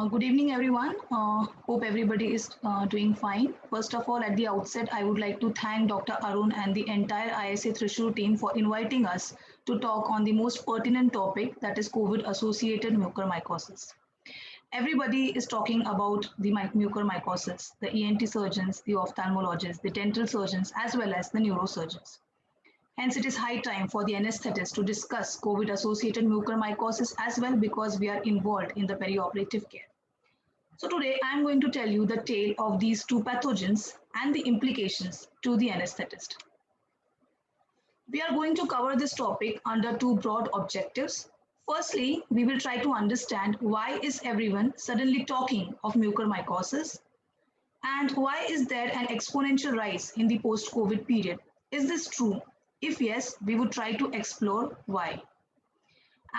Good evening, everyone. Hope everybody is doing fine. First of all, at the outset, I would like to thank Dr. Arun and the entire ISA Thrissur team for inviting us to talk on the most pertinent topic, that is COVID-associated mucormycosis. Everybody is talking about the mucormycosis, the ENT surgeons, the ophthalmologists, the dental surgeons, as well as the neurosurgeons. Hence, it is high time for the anesthetist to discuss COVID-associated mucormycosis as well because we are involved in the perioperative care. So today, I'm going to tell you the tale of these two pathogens and the implications to the anesthetist. We are going to cover this topic under two broad objectives. Firstly, we will try to understand why is everyone suddenly talking of mucormycosis and why is there an exponential rise in the post-COVID period. Is this true? If yes, we would try to explore why.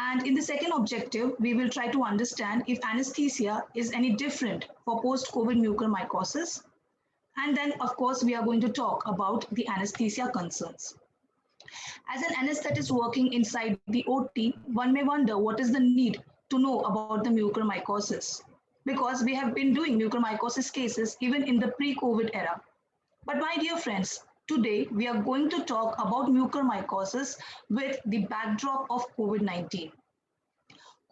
And in the second objective, we will try to understand if anesthesia is any different for post-COVID mucormycosis. And then, of course, we are going to talk about the anesthesia concerns. As an anesthetist working inside the OT, one may wonder what is the need to know about the mucormycosis, because we have been doing mucormycosis cases even in the pre-COVID era. But my dear friends, today we are going to talk about mucormycosis with the backdrop of COVID-19.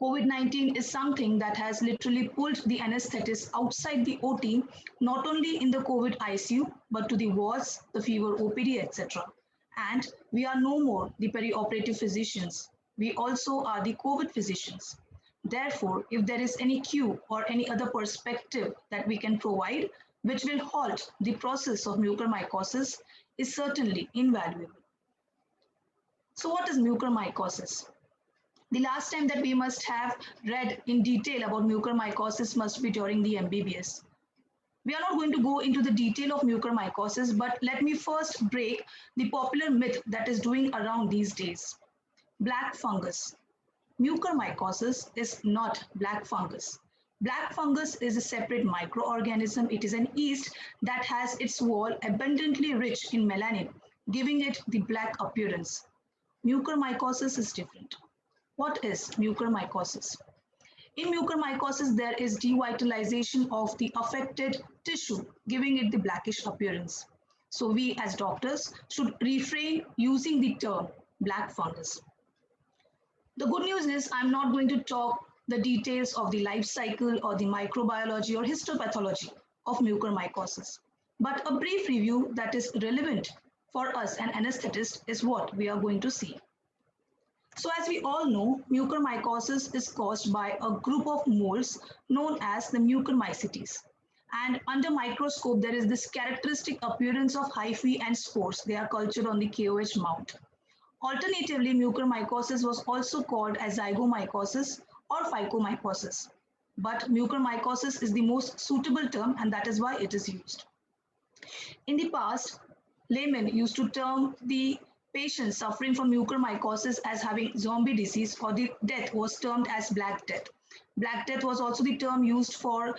COVID-19 is something that has literally pulled the anesthetist outside the OT, not only in the COVID ICU, but to the wards, the fever OPD, etc. And we are no more the perioperative physicians. We also are the COVID physicians. Therefore, if there is any cue or any other perspective that we can provide, which will halt the process of mucormycosis, is certainly invaluable. So what is mucormycosis? The last time that we must have read in detail about mucormycosis must be during the MBBS. We are not going to go into the detail of mucormycosis, but let me first break the popular myth that is doing around these days. Black fungus. Mucormycosis is not black fungus. Black fungus is a separate microorganism. It is an yeast that has its wall abundantly rich in melanin, giving it the black appearance. Mucormycosis is different. What is mucormycosis? In mucormycosis, there is devitalization of the affected tissue, giving it the blackish appearance. So we as doctors should refrain using the term black fungus. The good news is I'm not going to talk the details of the life cycle or the microbiology or histopathology of mucormycosis. But a brief review that is relevant for us an anesthetist is what we are going to see. So as we all know, mucormycosis is caused by a group of molds known as the mucormycetes. And under microscope, there is this characteristic appearance of hyphae and spores. They are cultured on the KOH mount. Alternatively, mucormycosis was also called as zygomycosis or phycomycosis. But mucormycosis is the most suitable term, and that is why it is used. In the past, laymen used to term the patients suffering from mucormycosis as having zombie disease, or the death was termed as Black Death. Black Death was also the term used for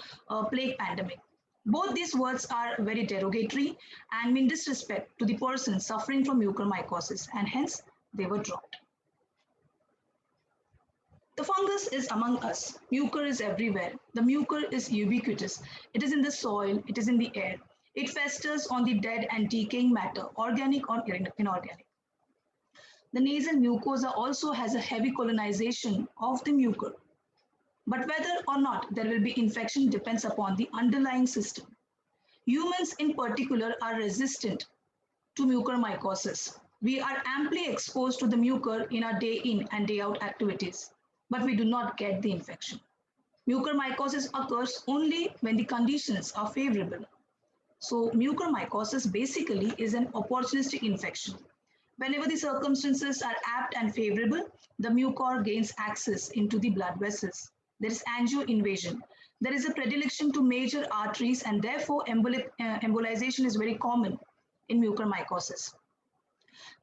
plague pandemic. Both these words are very derogatory and mean disrespect to the person suffering from mucormycosis, and hence they were dropped. The fungus is among us. Mucor is everywhere. The mucor is ubiquitous. It is in the soil, it is in the air. It festers on the dead and decaying matter, organic or inorganic. The nasal mucosa also has a heavy colonization of the mucor. But whether or not there will be infection depends upon the underlying system. Humans in particular are resistant to mucormycosis. We are amply exposed to the mucor in our day in and day out activities, but we do not get the infection. Mucormycosis occurs only when the conditions are favorable. So mucormycosis basically is an opportunistic infection. Whenever the circumstances are apt and favorable, the mucor gains access into the blood vessels. There is angioinvasion. There is a predilection to major arteries, and therefore embolization is very common in mucormycosis.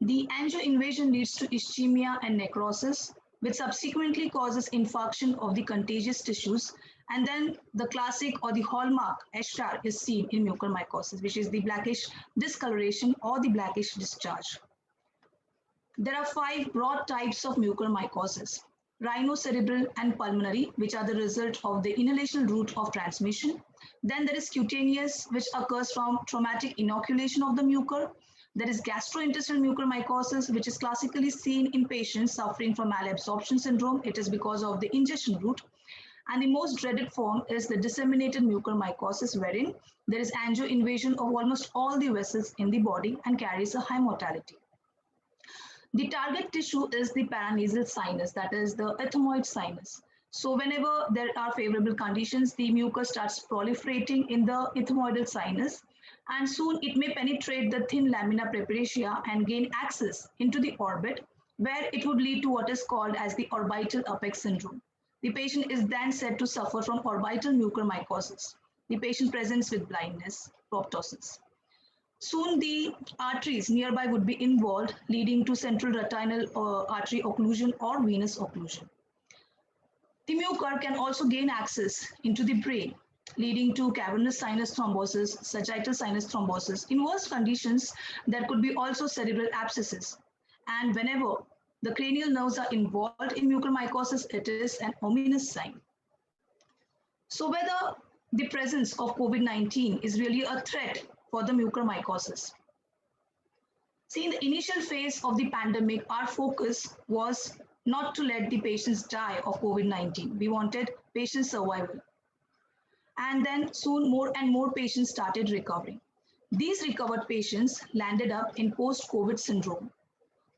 The angioinvasion leads to ischemia and necrosis, which subsequently causes infarction of the contagious tissues. And then the classic or the hallmark eschar is seen in mucormycosis, which is the blackish discoloration or the blackish discharge. There are 5 broad types of mucormycosis. rhinocerebral and pulmonary, which are the result of the inhalational route of transmission. Then there is cutaneous, which occurs from traumatic inoculation of the mucor. There is gastrointestinal mucormycosis, which is classically seen in patients suffering from malabsorption syndrome. It is because of the ingestion route. And the most dreaded form is the disseminated mucormycosis, wherein there is angioinvasion of almost all the vessels in the body and carries a high mortality. The target tissue is the paranasal sinus, that is the ethmoid sinus. So whenever there are favorable conditions, the mucus starts proliferating in the ethmoidal sinus, and soon it may penetrate the thin lamina preparatia and gain access into the orbit, where it would lead to what is called as the orbital apex syndrome. The patient is then said to suffer from orbital mucormycosis. The patient presents with blindness, proptosis. Soon the arteries nearby would be involved, leading to central retinal artery occlusion or venous occlusion. The mucor can also gain access into the brain, leading to cavernous sinus thrombosis, sagittal sinus thrombosis. In worst conditions, there could be also cerebral abscesses. And whenever the cranial nerves are involved in mucormycosis, it is an ominous sign. So whether the presence of COVID-19 is really a threat for the mucormycosis. See, in the initial phase of the pandemic, our focus was not to let the patients die of COVID-19. We wanted patient survival. And then soon more and more patients started recovering. These recovered patients landed up in post-COVID syndrome.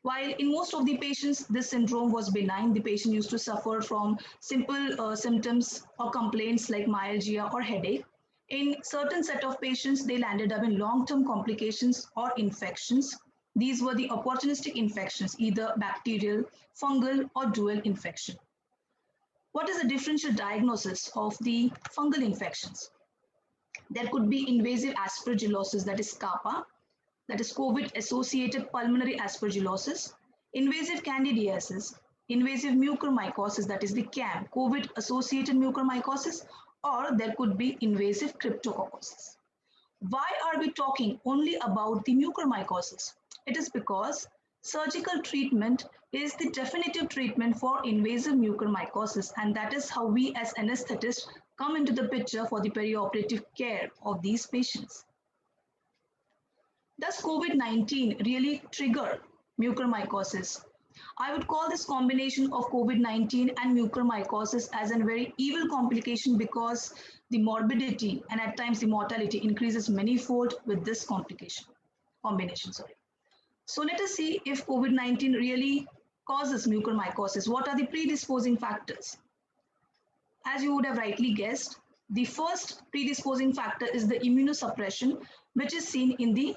While in most of the patients, this syndrome was benign, the patient used to suffer from simple symptoms or complaints like myalgia or headache. In certain set of patients, they landed up in long-term complications or infections. These were the opportunistic infections, either bacterial, fungal, or dual infection. What is the differential diagnosis of the fungal infections? There could be invasive aspergillosis, that is CAPA, that is COVID-associated pulmonary aspergillosis, invasive candidiasis, invasive mucormycosis, that is the CAM, COVID-associated mucormycosis, or there could be invasive cryptococcosis. Why are we talking only about the mucormycosis? It is because surgical treatment is the definitive treatment for invasive mucormycosis, and that is how we as anesthetists come into the picture for the perioperative care of these patients. Does COVID-19 really trigger mucormycosis? I would call this combination of COVID-19 and mucormycosis as a very evil complication, because the morbidity and at times the mortality increases manifold with this combination. So let us see if COVID-19 really causes mucormycosis. What are the predisposing factors? As you would have rightly guessed, the first predisposing factor is the immunosuppression, which is seen in the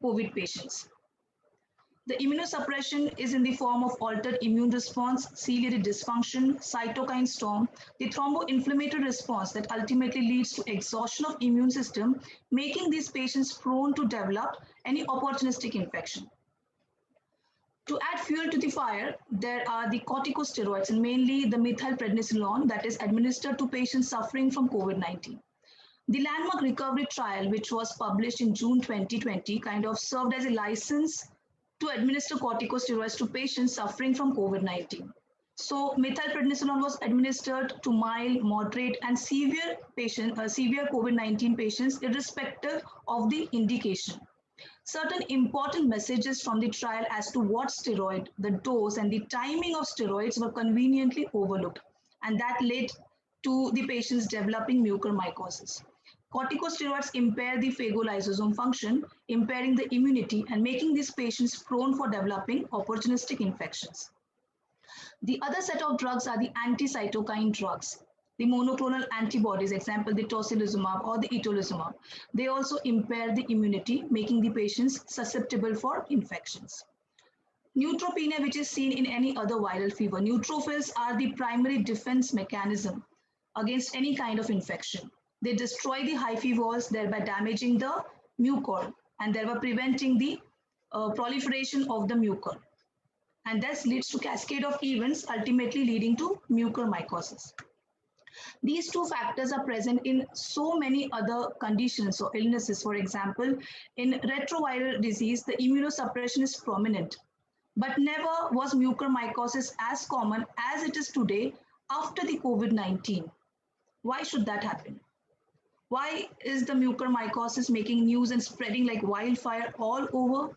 COVID patients. The immunosuppression is in the form of altered immune response, ciliary dysfunction, cytokine storm, the thromboinflammatory response that ultimately leads to exhaustion of immune system, making these patients prone to develop any opportunistic infection. To add fuel to the fire, there are the corticosteroids, and mainly the methylprednisolone that is administered to patients suffering from COVID-19. The landmark recovery trial, which was published in June 2020, kind of served as a license to administer corticosteroids to patients suffering from COVID-19. So methylprednisolone was administered to mild, moderate, and severe COVID-19 patients, irrespective of the indication. Certain important messages from the trial as to what steroid, the dose, and the timing of steroids were conveniently overlooked, and that led to the patients developing mucormycosis. Corticosteroids impair the phagolysosome function, impairing the immunity and making these patients prone for developing opportunistic infections. The other set of drugs are the anti-cytokine drugs, the monoclonal antibodies, example the tocilizumab or the itolizumab. They also impair the immunity, making the patients susceptible for infections. Neutropenia, which is seen in any other viral fever. Neutrophils are the primary defense mechanism against any kind of infection. They destroy the hyphae walls, thereby damaging the mucor and thereby preventing the proliferation of the mucor. And this leads to cascade of events, ultimately leading to mucormycosis. These two factors are present in so many other conditions or illnesses. For example, in retroviral disease, the immunosuppression is prominent. But never was mucormycosis as common as it is today after the COVID-19. Why should that happen? Why is the mucormycosis making news and spreading like wildfire all over?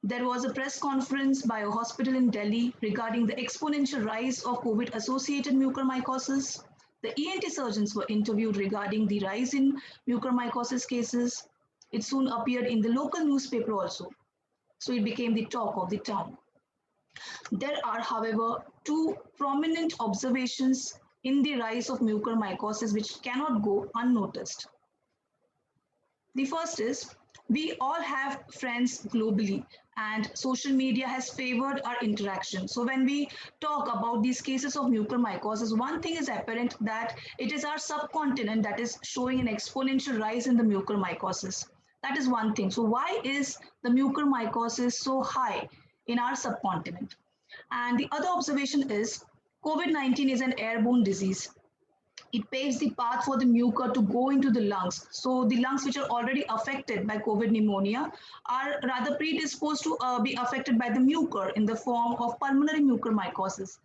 There was a press conference by a hospital in Delhi regarding the exponential rise of COVID associated mucormycosis. The ENT surgeons were interviewed regarding the rise in mucormycosis cases. It soon appeared in the local newspaper also, so it became the talk of the town. There are, however, two prominent observations in the rise of mucormycosis which cannot go unnoticed. The first is we all have friends globally and social media has favored our interaction. So when we talk about these cases of mucormycosis, one thing is apparent that it is our subcontinent that is showing an exponential rise in the mucormycosis. That is one thing. So why is the mucormycosis so high in our subcontinent? And the other observation is COVID-19 is an airborne disease. It paves the path for the mucor to go into the lungs. So the lungs which are already affected by COVID pneumonia are rather predisposed to be affected by the mucor in the form of pulmonary mucormycosis.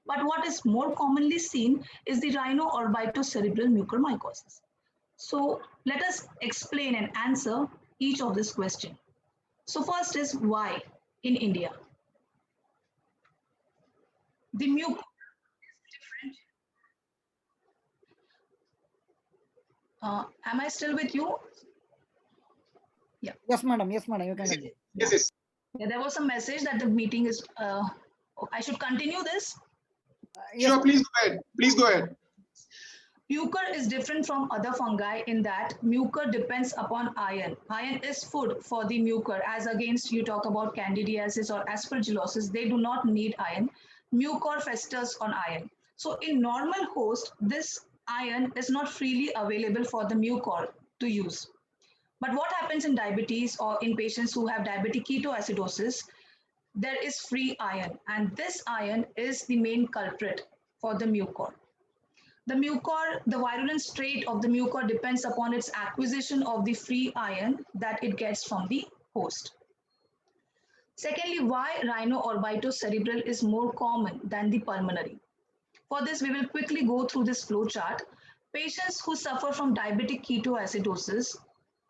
But what is more commonly seen is the rhino-orbitocerebral mucormycosis. So let us explain and answer each of this question. So first is why in India? The mucor am I still with you? Yeah. Yes, madam. Yes, madam. You can continue. Yes. Yeah, there was some message that the meeting is. I should continue this. Yes, Sure, please go ahead. Please go ahead. Mucor is different from other fungi in that mucor depends upon iron. Iron is food for the mucor, as against you talk about candidiasis or aspergillosis, they do not need iron. Mucor festers on iron. So in normal host, this iron is not freely available for the mucor to use. But what happens in diabetes or in patients who have diabetic ketoacidosis, there is free iron, and this iron is the main culprit for the mucor. The mucor, the virulence trait of the mucor depends upon its acquisition of the free iron that it gets from the host. Secondly, why rhino-orbitocerebral is more common than the pulmonary? For this, we will quickly go through this flow chart. Patients who suffer from diabetic ketoacidosis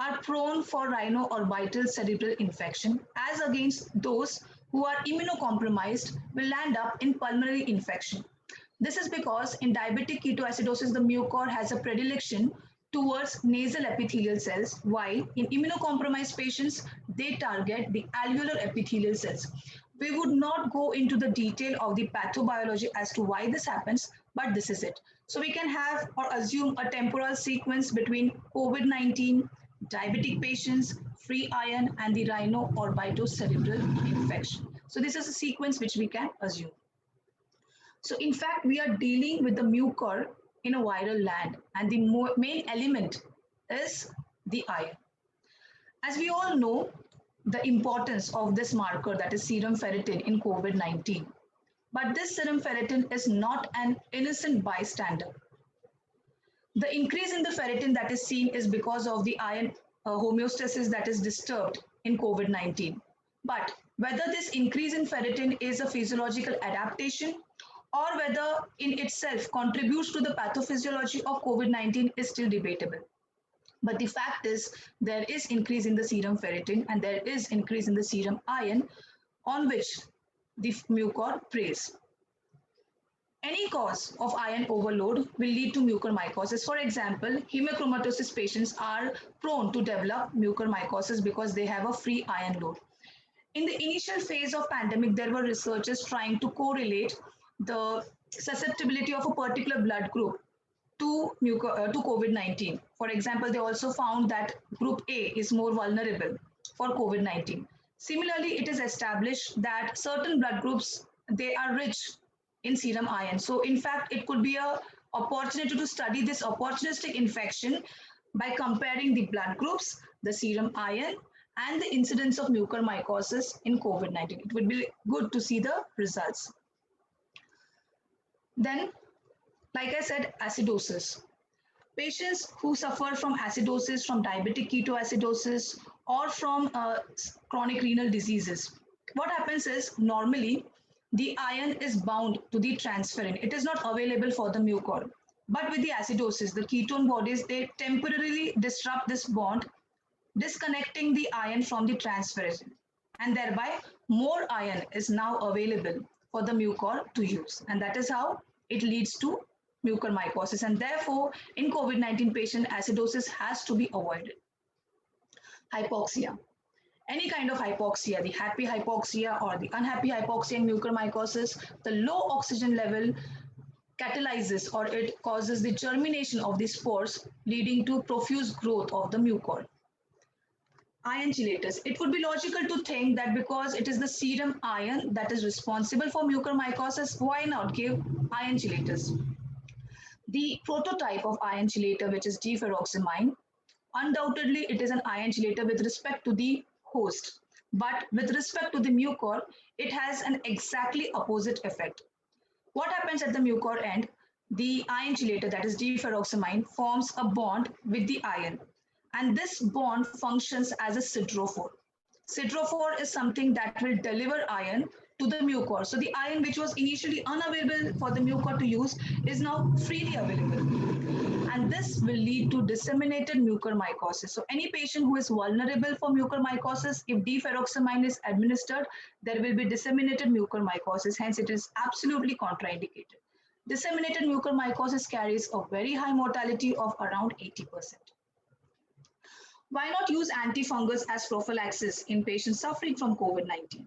are prone for rhino-orbital cerebral infection, as against those who are immunocompromised will land up in pulmonary infection. This is because in diabetic ketoacidosis, the mucor has a predilection towards nasal epithelial cells, while in immunocompromised patients, they target the alveolar epithelial cells. We would not go into the detail of the pathobiology as to why this happens, but this is it. So we can have or assume a temporal sequence between COVID-19, diabetic patients, free iron, and the rhino-orbitocerebral infection. So this is a sequence which we can assume. So in fact, we are dealing with the mucor in a viral land, and the main element is the iron. As we all know, the importance of this marker, that is serum ferritin in COVID-19. But this serum ferritin is not an innocent bystander. The increase in the ferritin that is seen is because of the iron homeostasis that is disturbed in COVID-19. But whether this increase in ferritin is a physiological adaptation or whether in itself contributes to the pathophysiology of COVID-19 is still debatable. But the fact is there is increase in the serum ferritin and there is increase in the serum iron on which the mucor preys. Any cause of iron overload will lead to mucormycosis. For example, hemochromatosis patients are prone to develop mucormycosis because they have a free iron load. In the initial phase of pandemic, there were researchers trying to correlate the susceptibility of a particular blood group to COVID-19. For example, they also found that group A is more vulnerable for COVID-19. Similarly, it is established that certain blood groups, they are rich in serum iron. So in fact, it could be an opportunity to study this opportunistic infection by comparing the blood groups, the serum iron, and the incidence of mucormycosis in COVID-19. It would be good to see the results. Then, like I said, acidosis. Patients who suffer from acidosis, from diabetic ketoacidosis, or from chronic renal diseases, What happens is normally the iron is bound to the transferrin. It is not available for the mucor. But with the acidosis, the ketone bodies, they temporarily disrupt this bond, disconnecting the iron from the transferrin. And thereby, more iron is now available for the mucor to use. And that is how it leads to mucormycosis. And therefore, in COVID-19 patient, acidosis has to be avoided. Hypoxia. Any kind of hypoxia, the happy hypoxia or the unhappy hypoxia in mucormycosis, the low oxygen level catalyzes or it causes the germination of the spores, leading to profuse growth of the mucor. Iron chelators. It would be logical to think that because it is the serum iron that is responsible for mucormycosis, why not give iron chelators? The prototype of iron chelator, which is deferoxamine, undoubtedly it is an iron chelator with respect to the host, but with respect to the mucor, it has an exactly opposite effect. What happens at the mucor end? The iron chelator, that is deferoxamine, forms a bond with the iron, and this bond functions as a siderophore. Siderophore is something that will deliver iron to the mucor. So the iron which was initially unavailable for the mucor to use is now freely available. And this will lead to disseminated mucormycosis. So any patient who is vulnerable for mucormycosis, if deferoxamine is administered, there will be disseminated mucormycosis. Hence, it is absolutely contraindicated. Disseminated mucormycosis carries a very high mortality of around 80%. Why not use antifungals as prophylaxis in patients suffering from COVID-19?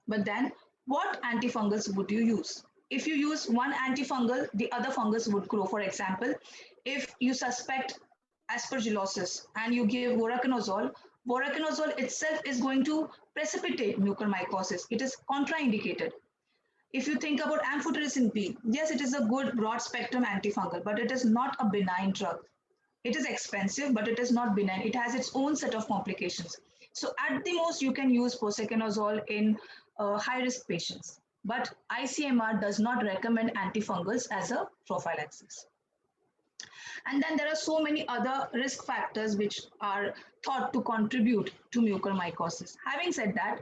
But then, what antifungals would you use? If you use one antifungal, the other fungus would grow. For example, if you suspect aspergillosis and you give voriconazole, voriconazole itself is going to precipitate mucormycosis. It is contraindicated. If you think about amphotericin B, yes, it is a good broad spectrum antifungal, but it is not a benign drug. It is expensive, but it is not benign. It has its own set of complications. So at the most, you can use posaconazole in high-risk patients. But ICMR does not recommend antifungals as a prophylaxis. And then there are so many other risk factors which are thought to contribute to mucormycosis. Having said that,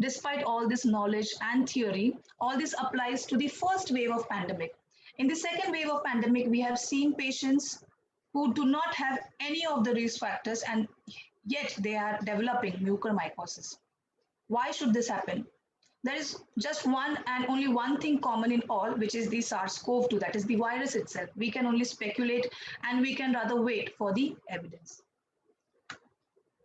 despite all this knowledge and theory, all this applies to the first wave of pandemic. In the second wave of pandemic, we have seen patients who do not have any of the risk factors and yet they are developing mucormycosis. Why should this happen? There is just one and only one thing common in all, which is the SARS-CoV-2, that is the virus itself. We can only speculate and we can rather wait for the evidence.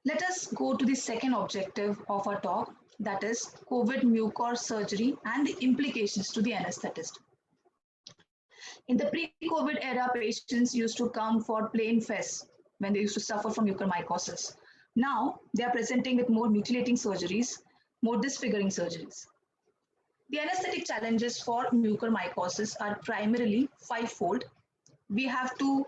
Let us go to the second objective of our talk, that is COVID mucor surgery and the implications to the anesthetist. In the pre-COVID era, patients used to come for plain FES when they used to suffer from mucormycosis. Now, they are presenting with more mutilating surgeries, more disfiguring surgeries. The anesthetic challenges for mucormycosis are primarily fivefold. We have to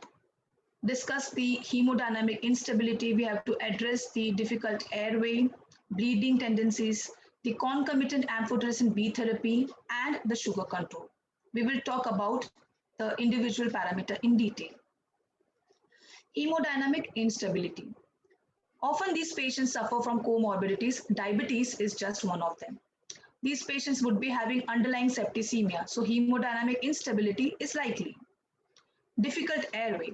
discuss the hemodynamic instability, we have to address the difficult airway, bleeding tendencies, the concomitant amphotericin B therapy, and the sugar control. We will talk about the individual parameter in detail. Hemodynamic instability. Often these patients suffer from comorbidities. Diabetes is just one of them. These patients would be having underlying septicemia, so hemodynamic instability is likely. Difficult airway.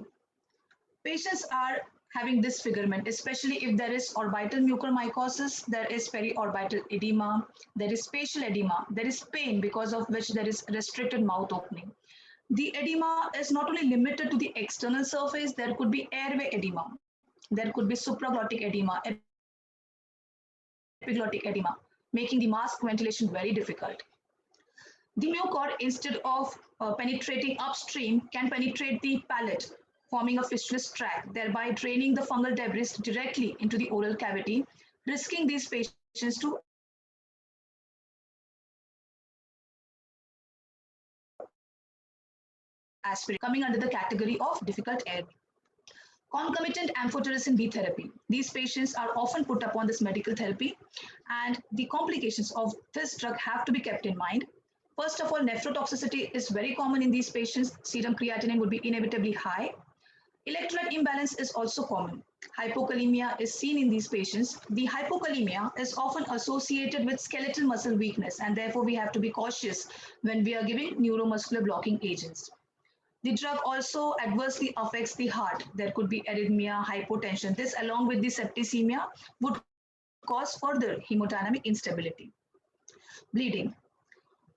Patients are having disfigurement, especially if there is orbital mucormycosis, there is periorbital edema, there is spatial edema, there is pain because of which there is restricted mouth opening. The edema is not only limited to the external surface, there could be airway edema, there could be supraglottic edema, epiglottic edema, making the mask ventilation very difficult. The mucor, instead of penetrating upstream, can penetrate the palate, forming a fistulous tract, thereby draining the fungal debris directly into the oral cavity, risking these patients to aspirate, coming under the category of difficult airway. Concomitant amphotericin B therapy. These patients are often put upon this medical therapy, and the complications of this drug have to be kept in mind. First of all, nephrotoxicity is very common in these patients. Serum creatinine would be inevitably high. Electrolyte imbalance is also common. Hypokalemia is seen in these patients. The hypokalemia is often associated with skeletal muscle weakness, and therefore we have to be cautious when we are giving neuromuscular blocking agents. The drug also adversely affects the heart. There could be arrhythmia, hypotension. This, along with the septicemia, would cause further hemodynamic instability. Bleeding.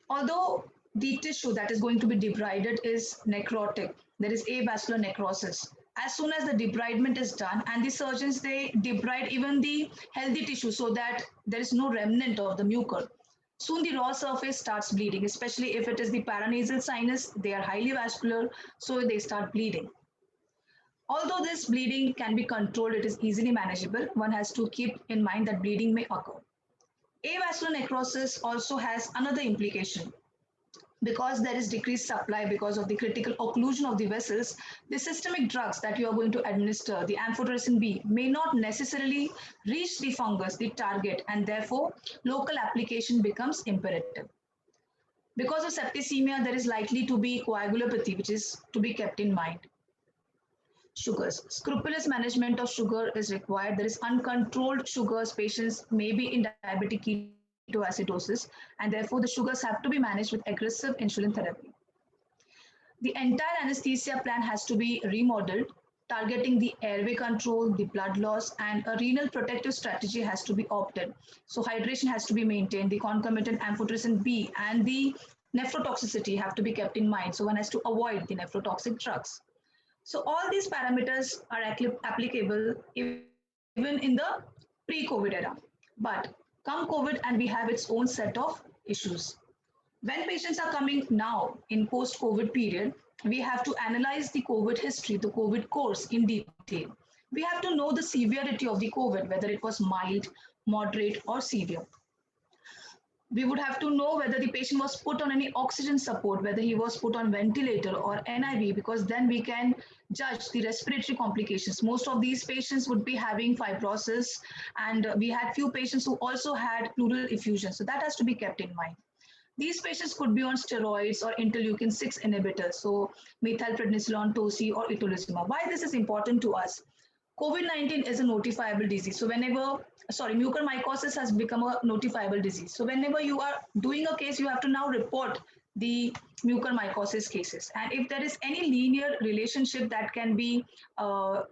Although the tissue that is going to be debrided is necrotic, there is avascular necrosis. As soon as the debridement is done, and the surgeons they debride even the healthy tissue so that there is no remnant of the mucor. Soon the raw surface starts bleeding, especially if it is the paranasal sinus, they are highly vascular, so they start bleeding. Although this bleeding can be controlled, it is easily manageable. One has to keep in mind that bleeding may occur. Avascular necrosis also has another implication. Because there is decreased supply because of the critical occlusion of the vessels, the systemic drugs that you are going to administer, the amphotericin B, may not necessarily reach the fungus, the target, and therefore local application becomes imperative. Because of septicemia, there is likely to be coagulopathy, which is to be kept in mind. Sugars. Scrupulous management of sugar is required. There is uncontrolled sugars. Patients may be in diabetic ketoacidosis, and therefore the sugars have to be managed with aggressive insulin therapy. The entire anesthesia plan has to be remodeled, targeting the airway control, the blood loss, and a renal protective strategy has to be opted. So hydration has to be maintained, the concomitant amphotericin B and the nephrotoxicity have to be kept in mind. So one has to avoid the nephrotoxic drugs. So all these parameters are applicable even in the pre-COVID era. But come COVID and we have its own set of issues. When patients are coming now in post-COVID period, we have to analyze the COVID history, the COVID course in detail. We have to know the severity of the COVID, whether it was mild, moderate, or severe. We would have to know whether the patient was put on any oxygen support, whether he was put on ventilator or NIV, because then we can judge the respiratory complications. Most of these patients would be having fibrosis, and we had few patients who also had pleural effusion. So that has to be kept in mind. These patients could be on steroids or interleukin 6 inhibitors, so methylprednisolone, toci, or itolizumab. Why this is important to us? COVID-19 is a notifiable disease. So mucormycosis has become a notifiable disease. So whenever you are doing a case, you have to now report the mucormycosis cases. And if there is any linear relationship that can be that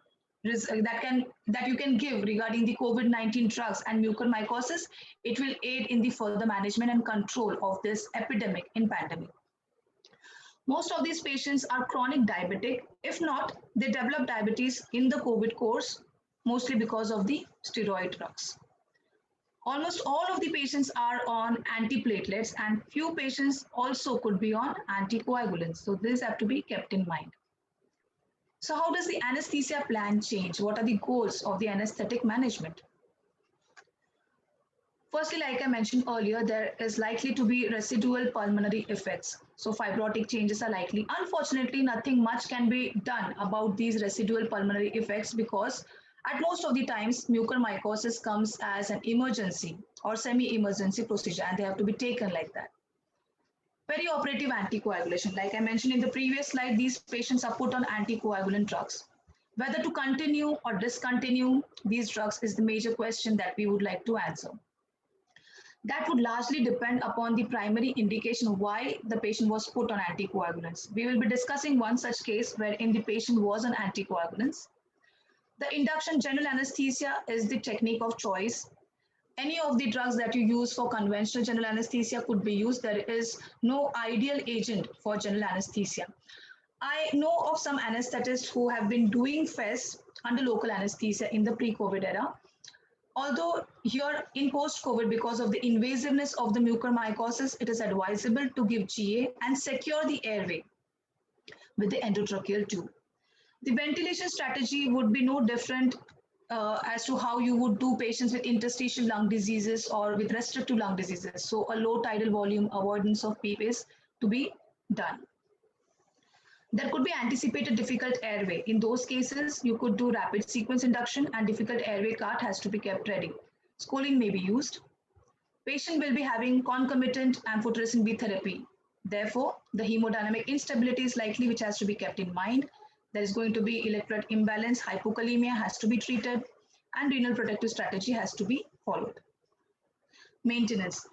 you can give regarding the COVID-19 drugs and mucormycosis, it will aid in the further management and control of this epidemic in pandemic. Most of these patients are chronic diabetic. If not, they develop diabetes in the COVID course, mostly because of the steroid drugs. Almost all of the patients are on antiplatelets, and few patients also could be on anticoagulants. So these have to be kept in mind. So how does the anesthesia plan change? What are the goals of the anesthetic management? Firstly, like I mentioned earlier, there is likely to be residual pulmonary effects. So fibrotic changes are likely. Unfortunately, nothing much can be done about these residual pulmonary effects because at most of the times, mucormycosis comes as an emergency or semi-emergency procedure, and they have to be taken like that. Perioperative anticoagulation. Like I mentioned in the previous slide, these patients are put on anticoagulant drugs. Whether to continue or discontinue these drugs is the major question that we would like to answer. That would largely depend upon the primary indication why the patient was put on anticoagulants. We will be discussing one such case wherein the patient was on anticoagulants. The induction general anesthesia is the technique of choice. Any of the drugs that you use for conventional general anesthesia could be used. There is no ideal agent for general anesthesia. I know of some anesthetists who have been doing FES under local anesthesia in the pre-COVID era. Although here in post-COVID, because of the invasiveness of the mucormycosis, it is advisable to give GA and secure the airway with the endotracheal tube. The ventilation strategy would be no different as to how you would do patients with interstitial lung diseases or with restrictive lung diseases. So a low tidal volume avoidance of PEEP is to be done. There could be anticipated difficult airway. In those cases, you could do rapid sequence induction and difficult airway cart has to be kept ready. Scoling may be used. Patient will be having concomitant amphotericin B therapy. Therefore, the hemodynamic instability is likely, which has to be kept in mind. There is going to be electrolyte imbalance, hypokalemia has to be treated, and renal protective strategy has to be followed. Maintenance.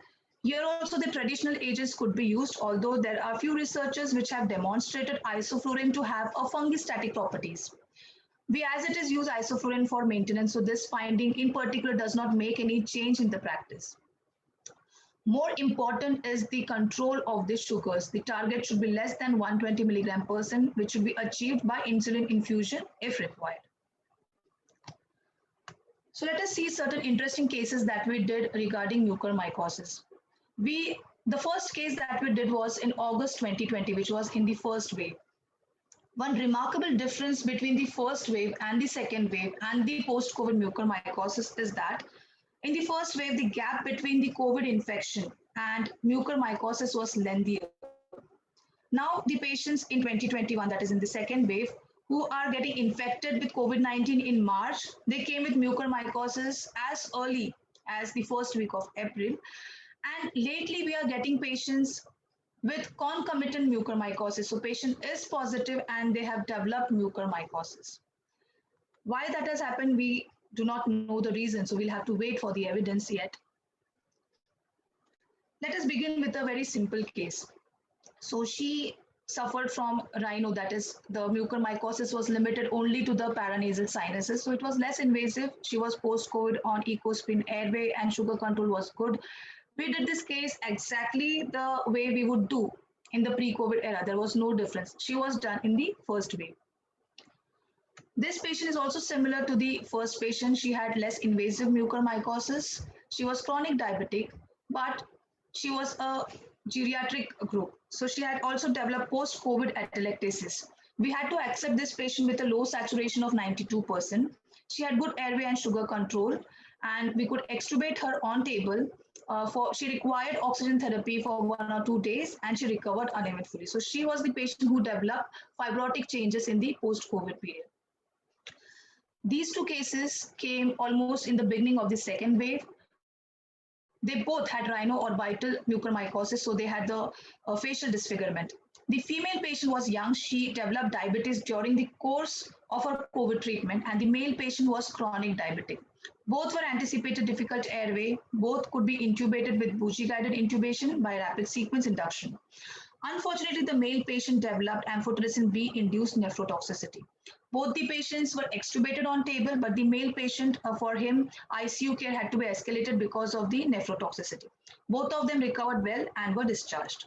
Here also the traditional agents could be used, although there are few researchers which have demonstrated isoflurane to have a fungistatic properties. We as it is use isoflurane for maintenance, so this finding in particular does not make any change in the practice. More important is the control of the sugars. The target should be less than 120 milligram per cent, which should be achieved by insulin infusion if required. So let us see certain interesting cases that we did regarding mucormycosis. The first case that we did was in August 2020, which was in the first wave. One remarkable difference between the first wave and the second wave and the post-COVID mucormycosis is that in the first wave, the gap between the COVID infection and mucormycosis was lengthier. Now, the patients in 2021, that is in the second wave, who are getting infected with COVID-19 in March, they came with mucormycosis as early as the first week of April. And lately, we are getting patients with concomitant mucormycosis. So patient is positive and they have developed mucormycosis. Why that has happened, we do not know the reason, so we'll have to wait for the evidence yet. Let us begin with a very simple case. So she suffered from rhino, that is the mucormycosis was limited only to the paranasal sinuses, so it was less invasive. She was post-COVID on EcoSpin airway and sugar control was good. We did this case exactly the way we would do in the pre-COVID era. There was no difference. She was done in the first wave. This patient is also similar to the first patient. She had less invasive mucormycosis. She was chronic diabetic, but she was a geriatric group. So she had also developed post-COVID atelectasis. We had to accept this patient with a low saturation of 92%. She had good airway and sugar control, and we could extubate her on table. She required oxygen therapy for 1 or 2 days, and she recovered uneventfully. So she was the patient who developed fibrotic changes in the post-COVID period. These two cases came almost in the beginning of the second wave. They both had rhino-orbital mucormycosis, so they had the facial disfigurement. The female patient was young. She developed diabetes during the course of her COVID treatment, and the male patient was chronic diabetic. Both were anticipated difficult airway. Both could be intubated with bougie-guided intubation by rapid sequence induction. Unfortunately, the male patient developed amphotericin B-induced nephrotoxicity. Both the patients were extubated on table, but the male patient, for him, ICU care had to be escalated because of the nephrotoxicity. Both of them recovered well and were discharged.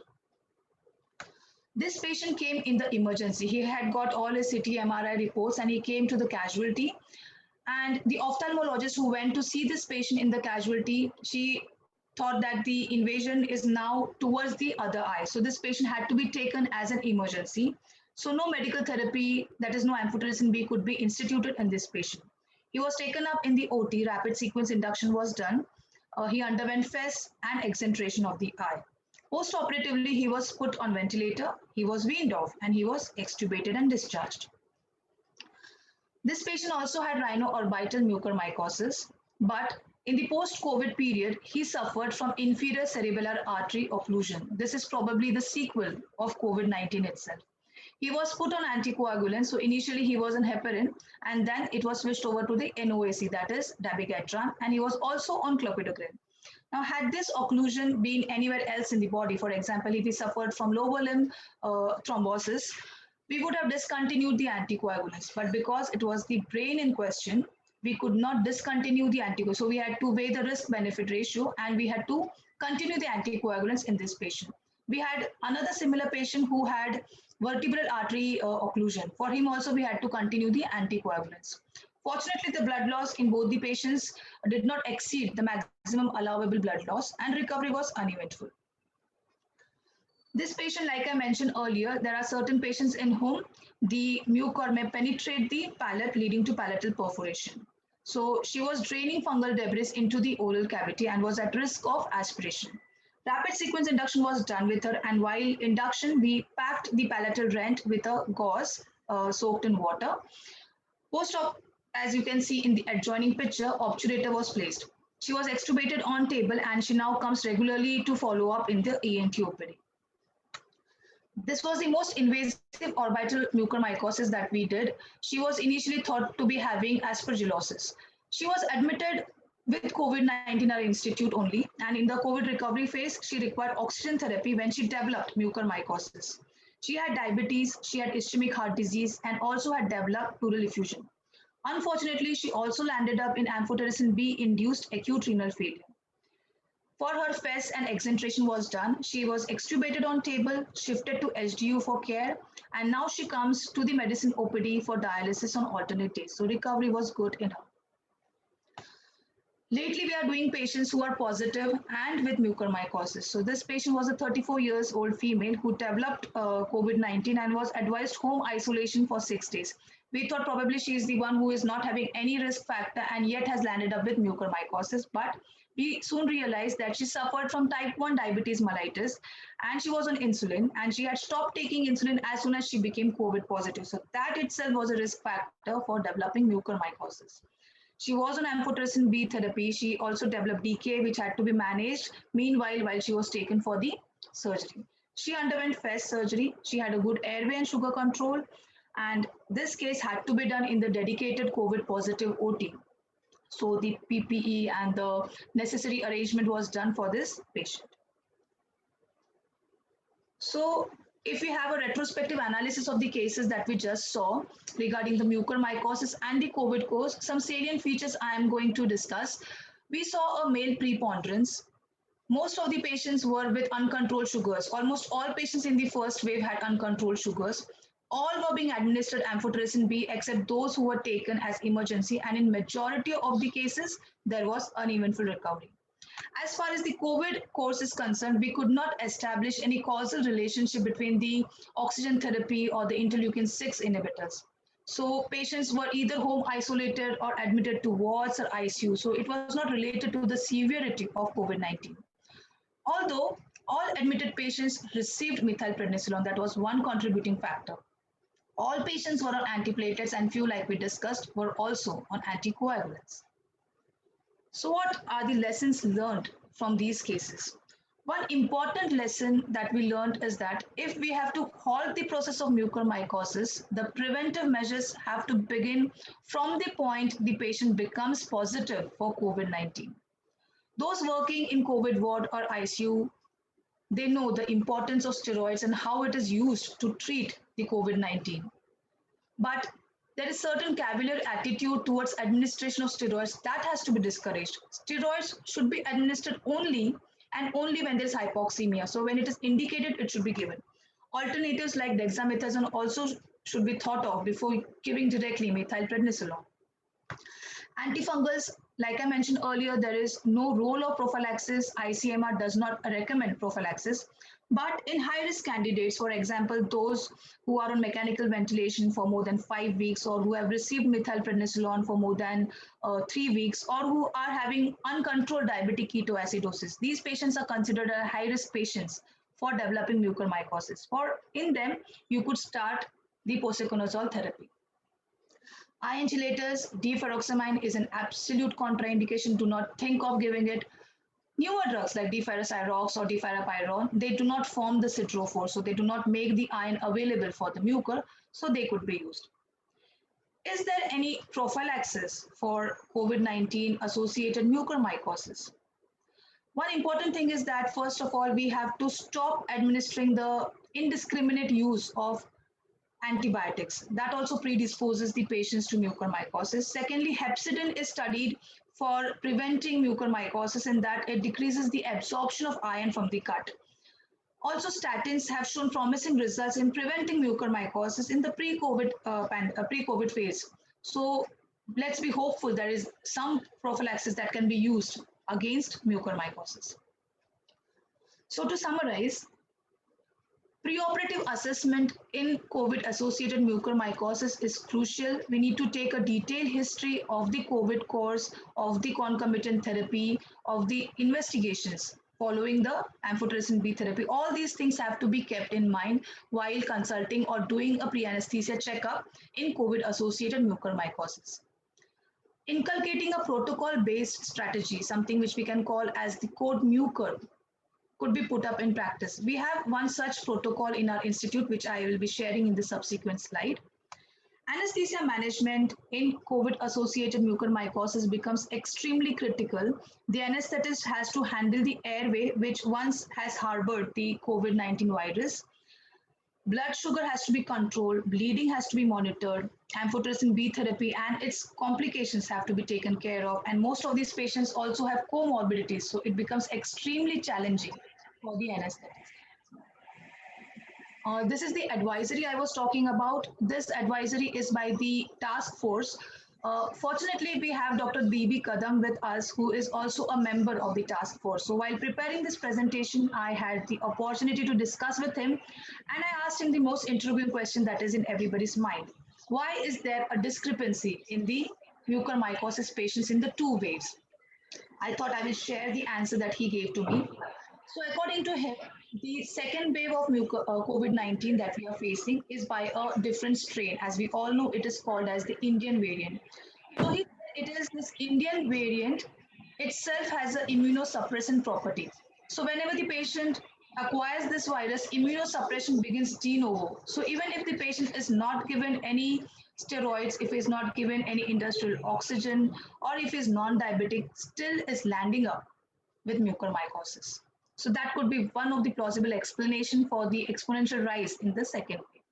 This patient came in the emergency. He had got all his CT MRI reports and he came to the casualty. And the ophthalmologist who went to see this patient in the casualty, she thought that the invasion is now towards the other eye. So this patient had to be taken as an emergency. So no medical therapy, that is no amphotericin B, could be instituted in this patient. He was taken up in the OT, rapid sequence induction was done. He underwent FES and exentration of the eye. Post-operatively, he was put on ventilator, he was weaned off, and he was extubated and discharged. This patient also had rhino-orbital mucormycosis, but in the post-COVID period, he suffered from inferior cerebellar artery occlusion. This is probably the sequel of COVID-19 itself. He was put on anticoagulant, so initially he was on heparin, and then it was switched over to the NOAC, that is dabigatran, and he was also on clopidogrel. Now, had this occlusion been anywhere else in the body, for example, if he suffered from lower limb thrombosis, we would have discontinued the anticoagulants. But because it was the brain in question, we could not discontinue the anticoagulants. So we had to weigh the risk-benefit ratio and we had to continue the anticoagulants in this patient. We had another similar patient who had vertebral artery occlusion. For him also, we had to continue the anticoagulants. Fortunately, the blood loss in both the patients did not exceed the maximum allowable blood loss and recovery was uneventful. This patient, like I mentioned earlier, there are certain patients in whom the mucor may penetrate the palate, leading to palatal perforation. So she was draining fungal debris into the oral cavity and was at risk of aspiration. Rapid sequence induction was done with her, and while induction, we packed the palatal rent with a gauze soaked in water. Post-op, as you can see in the adjoining picture, obturator was placed. She was extubated on table and she now comes regularly to follow up in the ENT OPD. This was the most invasive orbital mucormycosis that we did. She was initially thought to be having aspergillosis. She was admitted with COVID-19 at our institute only, and in the COVID recovery phase, she required oxygen therapy when she developed mucormycosis. She had diabetes, she had ischemic heart disease, and also had developed pleural effusion. Unfortunately, she also landed up in amphotericin B induced acute renal failure. For her FES and exentration was done. She was extubated on table, shifted to HDU for care, and now she comes to the medicine OPD for dialysis on alternate days. So recovery was good in her. Lately, we are doing patients who are positive and with mucormycosis. So this patient was a 34 years old female who developed COVID-19 and was advised home isolation for 6 days. We thought probably she is the one who is not having any risk factor and yet has landed up with mucormycosis. But we soon realized that she suffered from type 1 diabetes mellitus and she was on insulin and she had stopped taking insulin as soon as she became COVID positive. So that itself was a risk factor for developing mucormycosis. She was on amphotericin B therapy. She also developed DKA, which had to be managed meanwhile while she was taken for the surgery. She underwent FES surgery. She had a good airway and sugar control. And this case had to be done in the dedicated COVID positive OT. So the PPE and the necessary arrangement was done for this patient. So if we have a retrospective analysis of the cases that we just saw regarding the mucormycosis and the COVID course, some salient features I am going to discuss. We saw a male preponderance. Most of the patients were with uncontrolled sugars. Almost all patients in the first wave had uncontrolled sugars. All were being administered amphotericin B except those who were taken as emergency, and in majority of the cases, there was uneventful recovery. As far as the COVID course is concerned, we could not establish any causal relationship between the oxygen therapy or the interleukin 6 inhibitors. So patients were either home isolated or admitted to wards or ICU. So it was not related to the severity of COVID-19. Although all admitted patients received methylprednisolone, that was one contributing factor. All patients were on antiplatelets and few, like we discussed, were also on anticoagulants. So what are the lessons learned from these cases? One important lesson that we learned is that if we have to halt the process of mucormycosis, the preventive measures have to begin from the point the patient becomes positive for COVID-19. Those working in COVID ward or ICU, they know the importance of steroids and how it is used to treat the COVID-19. But there is certain cavalier attitude towards administration of steroids that has to be discouraged. Steroids should be administered only and only when there is hypoxemia. So when it is indicated, it should be given. Alternatives like dexamethasone also should be thought of before giving directly methylprednisolone. Antifungals, like I mentioned earlier, there is no role of prophylaxis. ICMR does not recommend prophylaxis. But in high-risk candidates, for example, those who are on mechanical ventilation for more than 5 weeks or who have received methylprednisolone for more than 3 weeks or who are having uncontrolled diabetic ketoacidosis, these patients are considered high-risk patients for developing mucormycosis. In them, you could start the posaconazole therapy. Iron chelators, deferoxamine is an absolute contraindication. Do not think of giving it. Newer drugs like deferocyrox or deferapyron, they do not form the citrophore, so they do not make the iron available for the mucor, so they could be used. Is there any prophylaxis for COVID-19 associated mucormycosis? One important thing is that, first of all, we have to stop administering the indiscriminate use of antibiotics. That also predisposes the patients to mucormycosis. Secondly, hepcidin is studied for preventing mucormycosis in that it decreases the absorption of iron from the gut. Also, statins have shown promising results in preventing mucormycosis in the pre-COVID phase. So let's be hopeful there is some prophylaxis that can be used against mucormycosis. So to summarize, preoperative assessment in COVID-associated mucormycosis is crucial. We need to take a detailed history of the COVID course, of the concomitant therapy, of the investigations following the amphotericin B therapy. All these things have to be kept in mind while consulting or doing a pre-anesthesia checkup in COVID-associated mucormycosis. Inculcating a protocol-based strategy, something which we can call as the code mucor, could be put up in practice. We have one such protocol in our institute, which I will be sharing in the subsequent slide. Anesthesia management in COVID-associated mucormycosis becomes extremely critical. The anesthetist has to handle the airway, which once has harbored the COVID-19 virus. Blood sugar has to be controlled, bleeding has to be monitored, amphotericin B therapy and its complications have to be taken care of. And most of these patients also have comorbidities, so it becomes extremely challenging for the anesthetist. This is the advisory I was talking about. This advisory is by the task force. Fortunately, we have Dr. B.B. Kadam with us, who is also a member of the task force. So while preparing this presentation, I had the opportunity to discuss with him, and I asked him the most intriguing question that is in everybody's mind. Why is there a discrepancy in the mucormycosis patients in the two waves? I thought I will share the answer that he gave to me. So according to him, the second wave of COVID-19 that we are facing is by a different strain. As we all know, it is called as the Indian variant. So he said it is this Indian variant itself has an immunosuppressant property. So whenever the patient acquires this virus, immunosuppression begins de novo. So even if the patient is not given any steroids, if is not given any industrial oxygen, or if is non-diabetic, still is landing up with mucormycosis. So that could be one of the plausible explanation for the exponential rise in the second wave.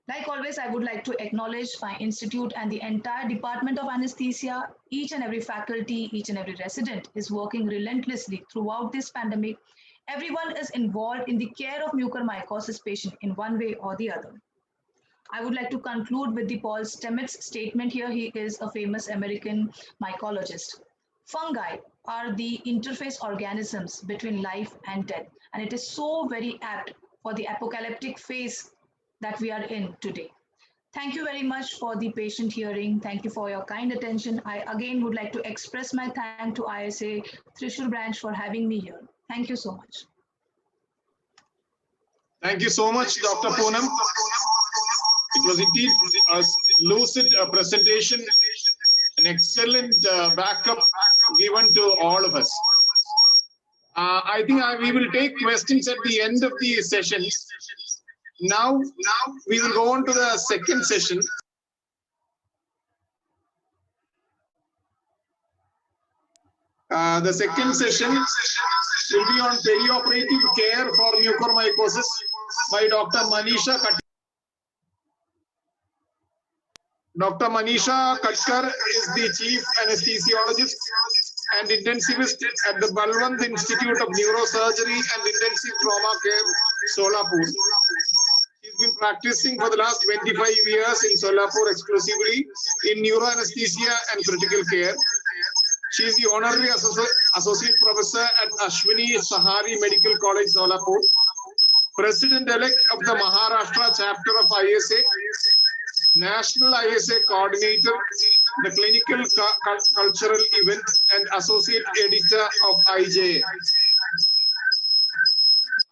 Like always, I would like to acknowledge my institute and the entire Department of Anesthesia. Each and every faculty, each and every resident is working relentlessly throughout this pandemic. Everyone is involved in the care of mucormycosis patient in one way or the other. I would like to conclude with the Paul Stamets statement here. He is a famous American mycologist. Fungi are the interface organisms between life and death, and it is so very apt for the apocalyptic phase that we are in today. Thank you very much for the patient hearing. Thank you for your kind attention. I again would like to express my thanks to ISA Thrissur branch for having me here. Thank you so much. Thank you so much, Dr. Poonam. It was indeed a lucid presentation, an excellent backup given to all of us. I think we will take questions at the end of the session. Now we will go on to the second session. The second session will be on perioperative care for mucormycosis by Dr. Manisha Katkar. Dr. Manisha Katkar is the Chief Anesthesiologist and Intensivist at the Balwant Institute of Neurosurgery and Intensive Trauma Care, Solapur. She's been practicing for the last 25 years in Solapur exclusively in neuroanesthesia and critical care. She is the Honorary Associate Professor at Ashwini Sahari Medical College, Solapur, President-elect of the Maharashtra chapter of ISA, National ISA Coordinator, the Clinical Cultural Event, and Associate Editor of IJA.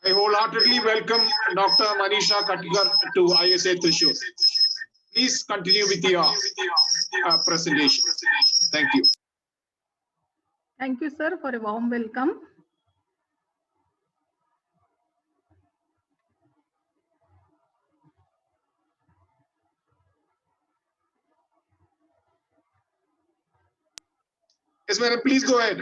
I wholeheartedly welcome Dr. Manisha Katkar to ISA Thrissur. Please continue with your presentation. Thank you. Thank you, sir, for a warm welcome. Yes, madam, please go ahead.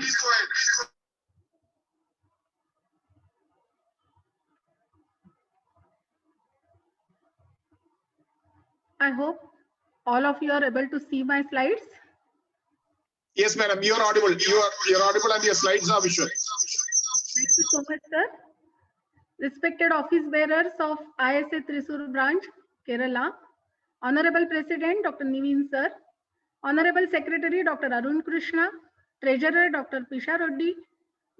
I hope all of you are able to see my slides. Yes, madam, you are audible. You're audible and your slides are visual. Thank you so much, sir. Respected office bearers of ISA Thrissur branch, Kerala, Honorable President Dr. Niveen sir, Honorable Secretary Dr. Arun Krishna, Treasurer Dr. Pisha Reddy,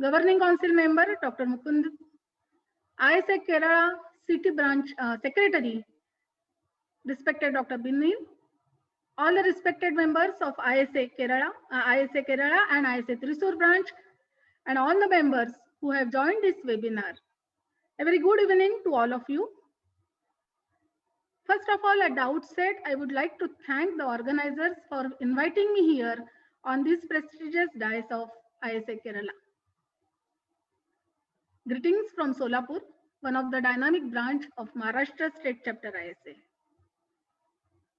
Governing Council Member Dr. Mukund, ISA Kerala City Branch Secretary, respected Dr. Binil, all the respected members of ISA Kerala and ISA Thrissur branch, and all the members who have joined this webinar. A very good evening to all of you. First of all, at the outset, I would like to thank the organizers for inviting me here on this prestigious dais of ISA Kerala. Greetings from Solapur, one of the dynamic branch of Maharashtra State Chapter ISA.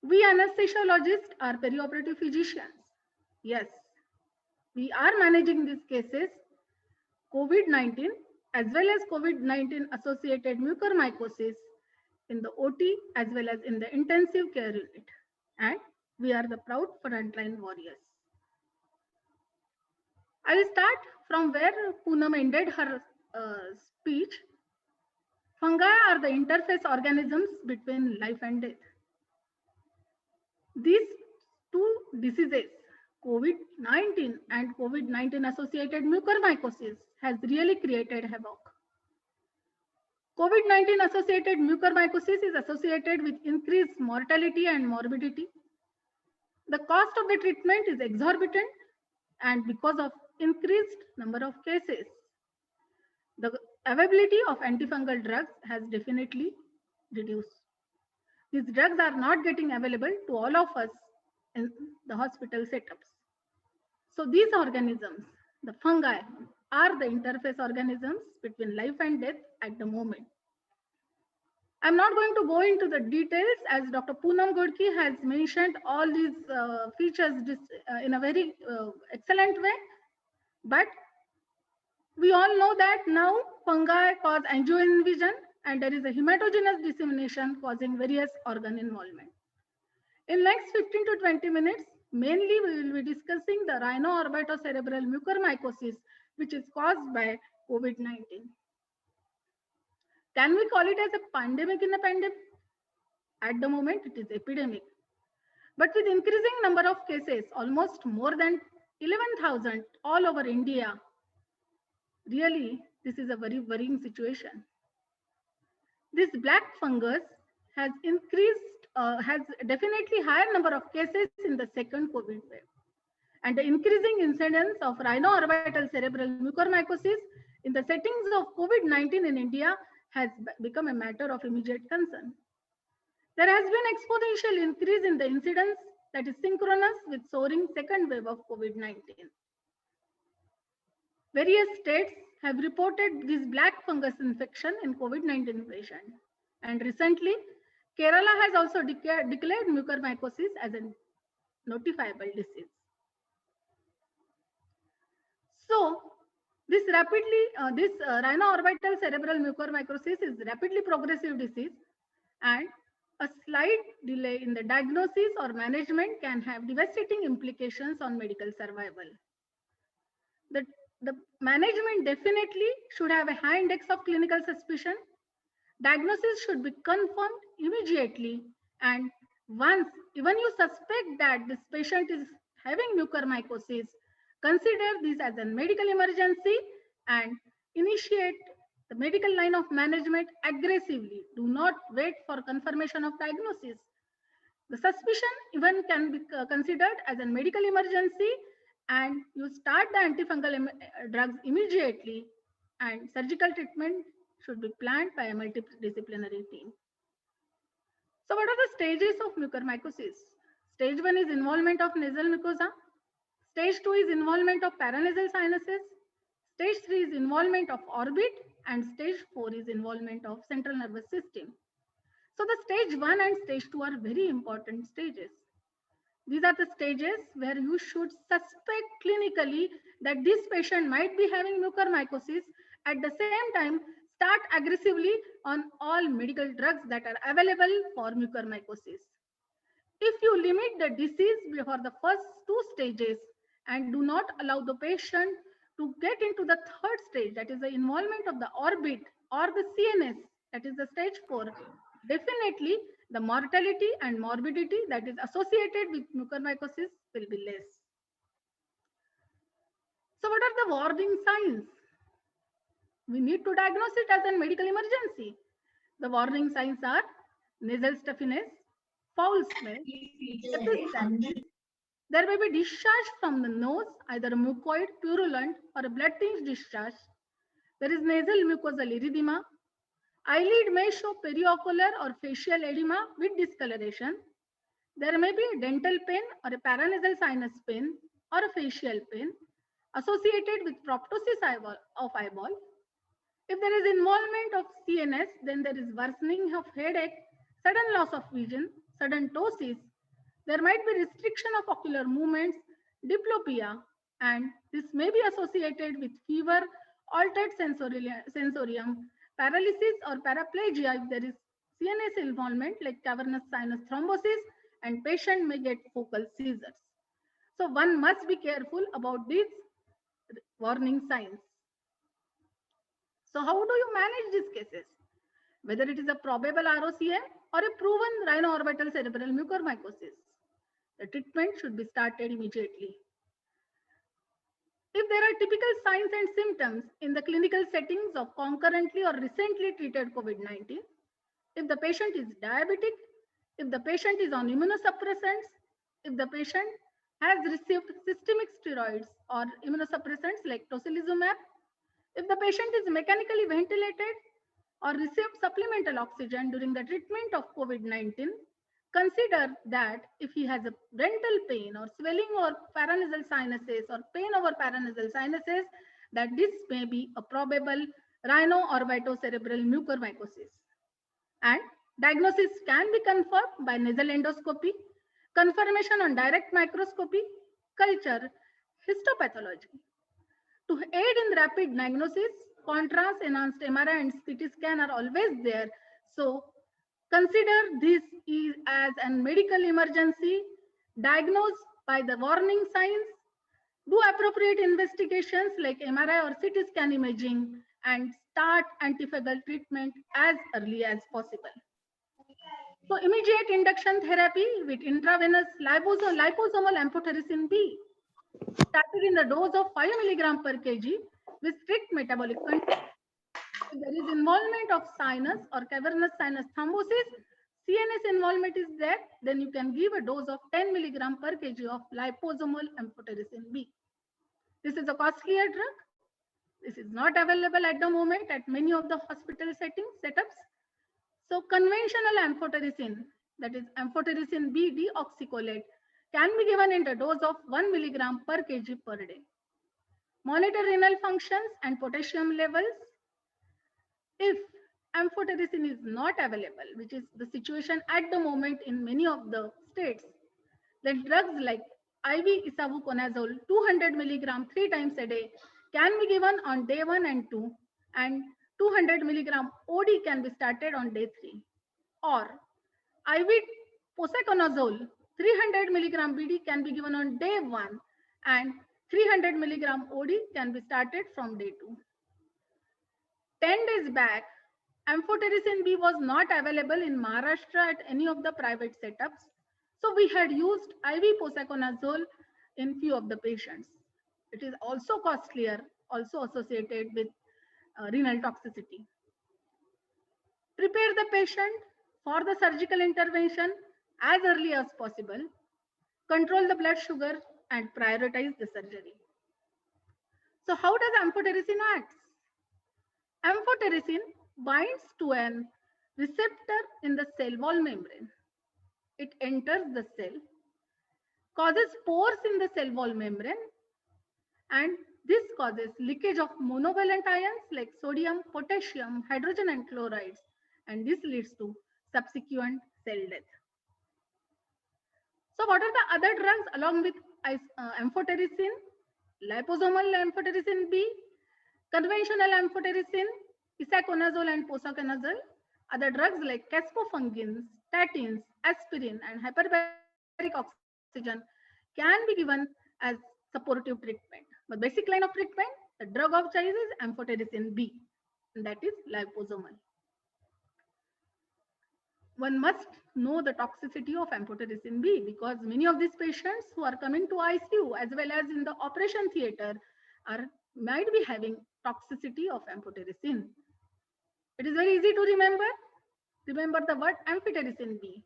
We anesthesiologists are perioperative physicians. Yes, we are managing these cases, COVID-19 as well as COVID-19 associated mucormycosis in the OT as well as in the intensive care unit. And we are the proud frontline warriors. I will start from where Poonam ended her speech. Fungi are the interface organisms between life and death. These two diseases, COVID-19 and COVID-19 associated mucormycosis, has really created havoc. COVID-19 associated mucormycosis is associated with increased mortality and morbidity. The cost of the treatment is exorbitant, and because of increased number of cases, the availability of antifungal drugs has definitely reduced. These drugs are not getting available to all of us in the hospital setups. So these organisms, the fungi, are the interface organisms between life and death at the moment. I'm not going to go into the details as Dr. Poonam Godke has mentioned all these features in a very excellent way. But we all know that now fungi cause angioinvasion and there is a hematogenous dissemination causing various organ involvement. In next 15 to 20 minutes, mainly we will be discussing the rhino-orbitocerebral mucormycosis, which is caused by COVID-19. Can we call it as a pandemic in a pandemic? At the moment, it is epidemic. But with increasing number of cases, almost more than 11,000 all over India, really, this is a very worrying situation. This black fungus has increased, has definitely higher number of cases in the second COVID wave. And the increasing incidence of rhino-orbital cerebral mucormycosis in the settings of COVID-19 in India has become a matter of immediate concern. There has been exponential increase in the incidence that is synchronous with soaring second wave of COVID-19. Various states have reported this black fungus infection in COVID-19 patient. And recently, Kerala has also declared mucormycosis as a notifiable disease. So, this rhino-orbital cerebral mucormycosis is rapidly progressive disease, and a slight delay in the diagnosis or management can have devastating implications on medical survival. The management definitely should have a high index of clinical suspicion. Diagnosis should be confirmed immediately, and once even you suspect that this patient is having mucormycosis, consider this as a medical emergency and initiate the medical line of management aggressively. Do not wait for confirmation of diagnosis. The suspicion even can be considered as a medical emergency, and you start the antifungal drugs immediately, and surgical treatment should be planned by a multidisciplinary team. So what are the stages of mucormycosis? Stage 1 is involvement of nasal mucosa. Stage 2 is involvement of paranasal sinuses. Stage 3 is involvement of orbit, and stage 4 is involvement of central nervous system. So the stage 1 and stage 2 are very important stages. These are the stages where you should suspect clinically that this patient might be having mucormycosis. At the same time, start aggressively on all medical drugs that are available for mucormycosis. If you limit the disease before the first two stages and do not allow the patient to get into the third stage, that is the involvement of the orbit or the CNS, that is the stage 4, definitely the mortality and morbidity that is associated with mucormycosis will be less. So what are the warning signs? We need to diagnose it as a medical emergency. The warning signs are nasal stuffiness, foul smell, there may be discharge from the nose, either mucoid, purulent, or a blood tinged discharge. There is nasal mucosal erythema. Eyelid may show periocular or facial edema with discoloration. There may be a dental pain or a paranasal sinus pain or a facial pain associated with proptosis of eyeball. If there is involvement of CNS, then there is worsening of headache, sudden loss of vision, sudden ptosis. There might be restriction of ocular movements, diplopia, and this may be associated with fever, altered sensorium, paralysis or paraplegia if there is CNS involvement like cavernous sinus thrombosis, and patient may get focal seizures. So one must be careful about these warning signs. So how do you manage these cases? Whether it is a probable ROCM or a proven rhino-orbital cerebral mucormycosis, the treatment should be started immediately. If there are typical signs and symptoms in the clinical settings of concurrently or recently treated COVID-19, if the patient is diabetic, if the patient is on immunosuppressants, if the patient has received systemic steroids or immunosuppressants like tocilizumab, if the patient is mechanically ventilated or received supplemental oxygen during the treatment of COVID-19, consider that if he has a dental pain or swelling or paranasal sinuses or pain over paranasal sinuses, that this may be a probable rhino-orbitocerebral mucormycosis. And diagnosis can be confirmed by nasal endoscopy, confirmation on direct microscopy, culture, histopathology. To aid in rapid diagnosis, contrast enhanced MRI and CT scan are always there. So consider this is as a medical emergency, diagnose by the warning signs, do appropriate investigations like MRI or CT scan imaging, and start antifungal treatment as early as possible. So immediate induction therapy with intravenous liposomal amphotericin B started in the dose of 5 mg per kg with strict metabolic control. If there is involvement of sinus or cavernous sinus thrombosis, CNS involvement is there, then you can give a dose of 10 mg per kg of liposomal amphotericin B. This is a costlier drug. This is not available at the moment at many of the hospital setups. So conventional amphotericin, that is amphotericin B deoxycholate, can be given in the dose of 1 mg per kg per day. Monitor renal functions and potassium levels. If amphotericin is not available, which is the situation at the moment in many of the states, then drugs like IV isavuconazole 200 mg 3 times a day can be given on day 1 and 2, and 200 mg OD can be started on day 3. Or IV posaconazole 300 mg BD can be given on day 1, and 300 mg OD can be started from day 2. 10 days back, amphotericin B was not available in Maharashtra at any of the private setups. So we had used IV posaconazole in few of the patients. It is also costlier, also associated with renal toxicity. Prepare the patient for the surgical intervention as early as possible. Control the blood sugar and prioritize the surgery. So how does amphotericin act? Amphotericin binds to an receptor in the cell wall membrane. It enters the cell, causes pores in the cell wall membrane, and this causes leakage of monovalent ions like sodium, potassium, hydrogen, and chlorides, and this leads to subsequent cell death. So what are the other drugs along with amphotericin? Liposomal amphotericin B, conventional amphotericin, isaconazole and posaconazole. Other drugs like caspofungins, statins, aspirin, and hyperbaric oxygen can be given as supportive treatment. But basic line of treatment, the drug of choice is amphotericin B, and that is liposomal. One must know the toxicity of amphotericin B because many of these patients who are coming to ICU as well as in the operation theater might be having toxicity of amphotericin. It is very easy to remember. Remember the word amphotericin B.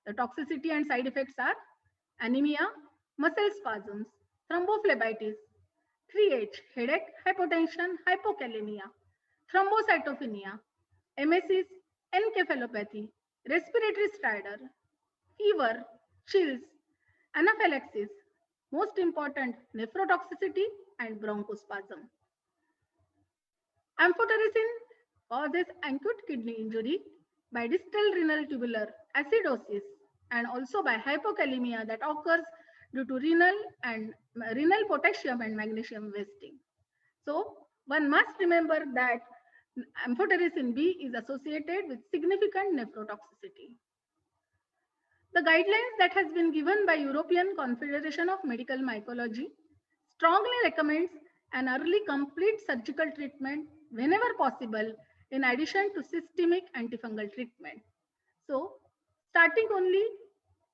The toxicity and side effects are anemia, muscle spasms, thrombophlebitis, 3H, headache, hypotension, hypokalemia, thrombocytopenia, emesis, encephalopathy, respiratory stridor, fever, chills, anaphylaxis, most important, nephrotoxicity and bronchospasm. Amphotericin causes acute kidney injury by distal renal tubular acidosis and also by hypokalemia that occurs due to renal potassium and magnesium wasting. So one must remember that amphotericin B is associated with significant nephrotoxicity. The guidelines that has been given by European Confederation of Medical Mycology strongly recommends an early complete surgical treatment whenever possible in addition to systemic antifungal treatment. So starting only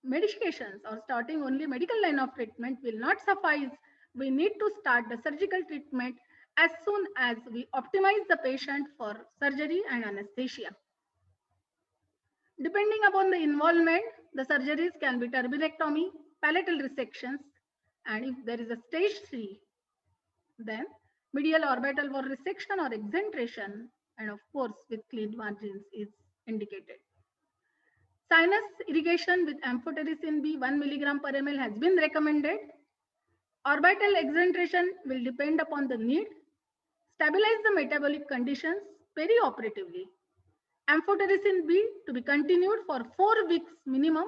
medications or starting only medical line of treatment will not suffice. We need to start the surgical treatment as soon as we optimize the patient for surgery and anesthesia. Depending upon the involvement, the surgeries can be turbinectomy, palatal resections, and if there is a stage 3, then medial orbital wall resection or exentration, and of course with clean margins is indicated. Sinus irrigation with amphotericin B 1 mg per ml has been recommended. Orbital exentration will depend upon the need. Stabilize the metabolic conditions perioperatively. Amphotericin B to be continued for 4 weeks minimum,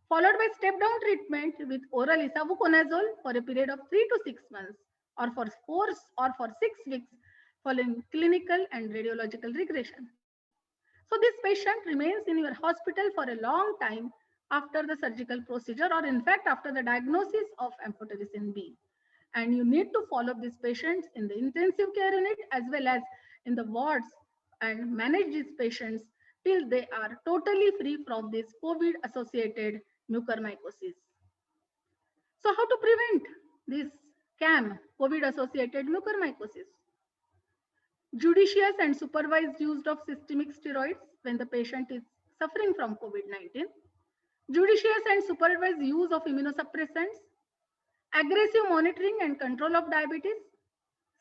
followed by step-down treatment with oral isavuconazole for a period of 3 to 6 months, or for 6 weeks following clinical and radiological regression. So this patient remains in your hospital for a long time after the surgical procedure, or in fact after the diagnosis of amphotericin B. And you need to follow these patients in the intensive care unit as well as in the wards and manage these patients till they are totally free from this COVID-associated mucormycosis. So how to prevent this CAM, COVID-associated mucormycosis? Judicious and supervised use of systemic steroids when the patient is suffering from COVID-19. Judicious and supervised use of immunosuppressants. Aggressive monitoring and control of diabetes.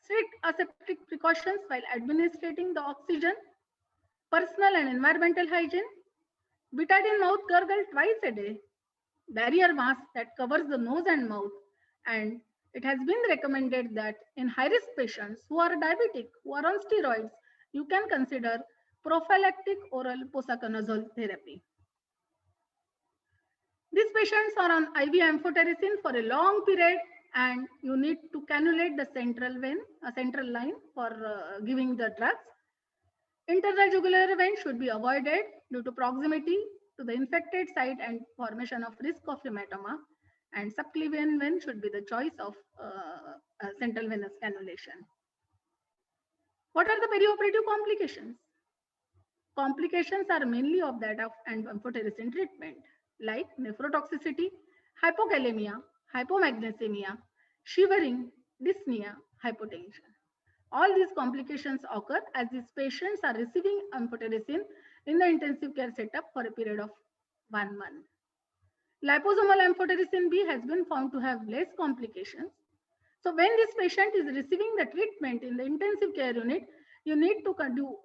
Strict aseptic precautions while administering the oxygen. Personal and environmental hygiene. Betadine mouth gargle twice a day. Barrier mask that covers the nose and mouth. And it has been recommended that in high-risk patients who are diabetic, who are on steroids, you can consider prophylactic oral posaconazole therapy. These patients are on IV amphotericin for a long period, and you need to cannulate the central vein, a central line for giving the drugs. Internal jugular vein should be avoided due to proximity to the infected site and formation of risk of hematoma. And subclavian vein should be the choice of central venous cannulation. What are the perioperative complications? Complications are mainly of that of amphotericin treatment, like nephrotoxicity, hypokalemia, hypomagnesemia, shivering, dyspnea, hypotension. All these complications occur as these patients are receiving amphotericin in the intensive care setup for a period of 1 month. Liposomal amphotericin B has been found to have less complications. So when this patient is receiving the treatment in the intensive care unit, you need to do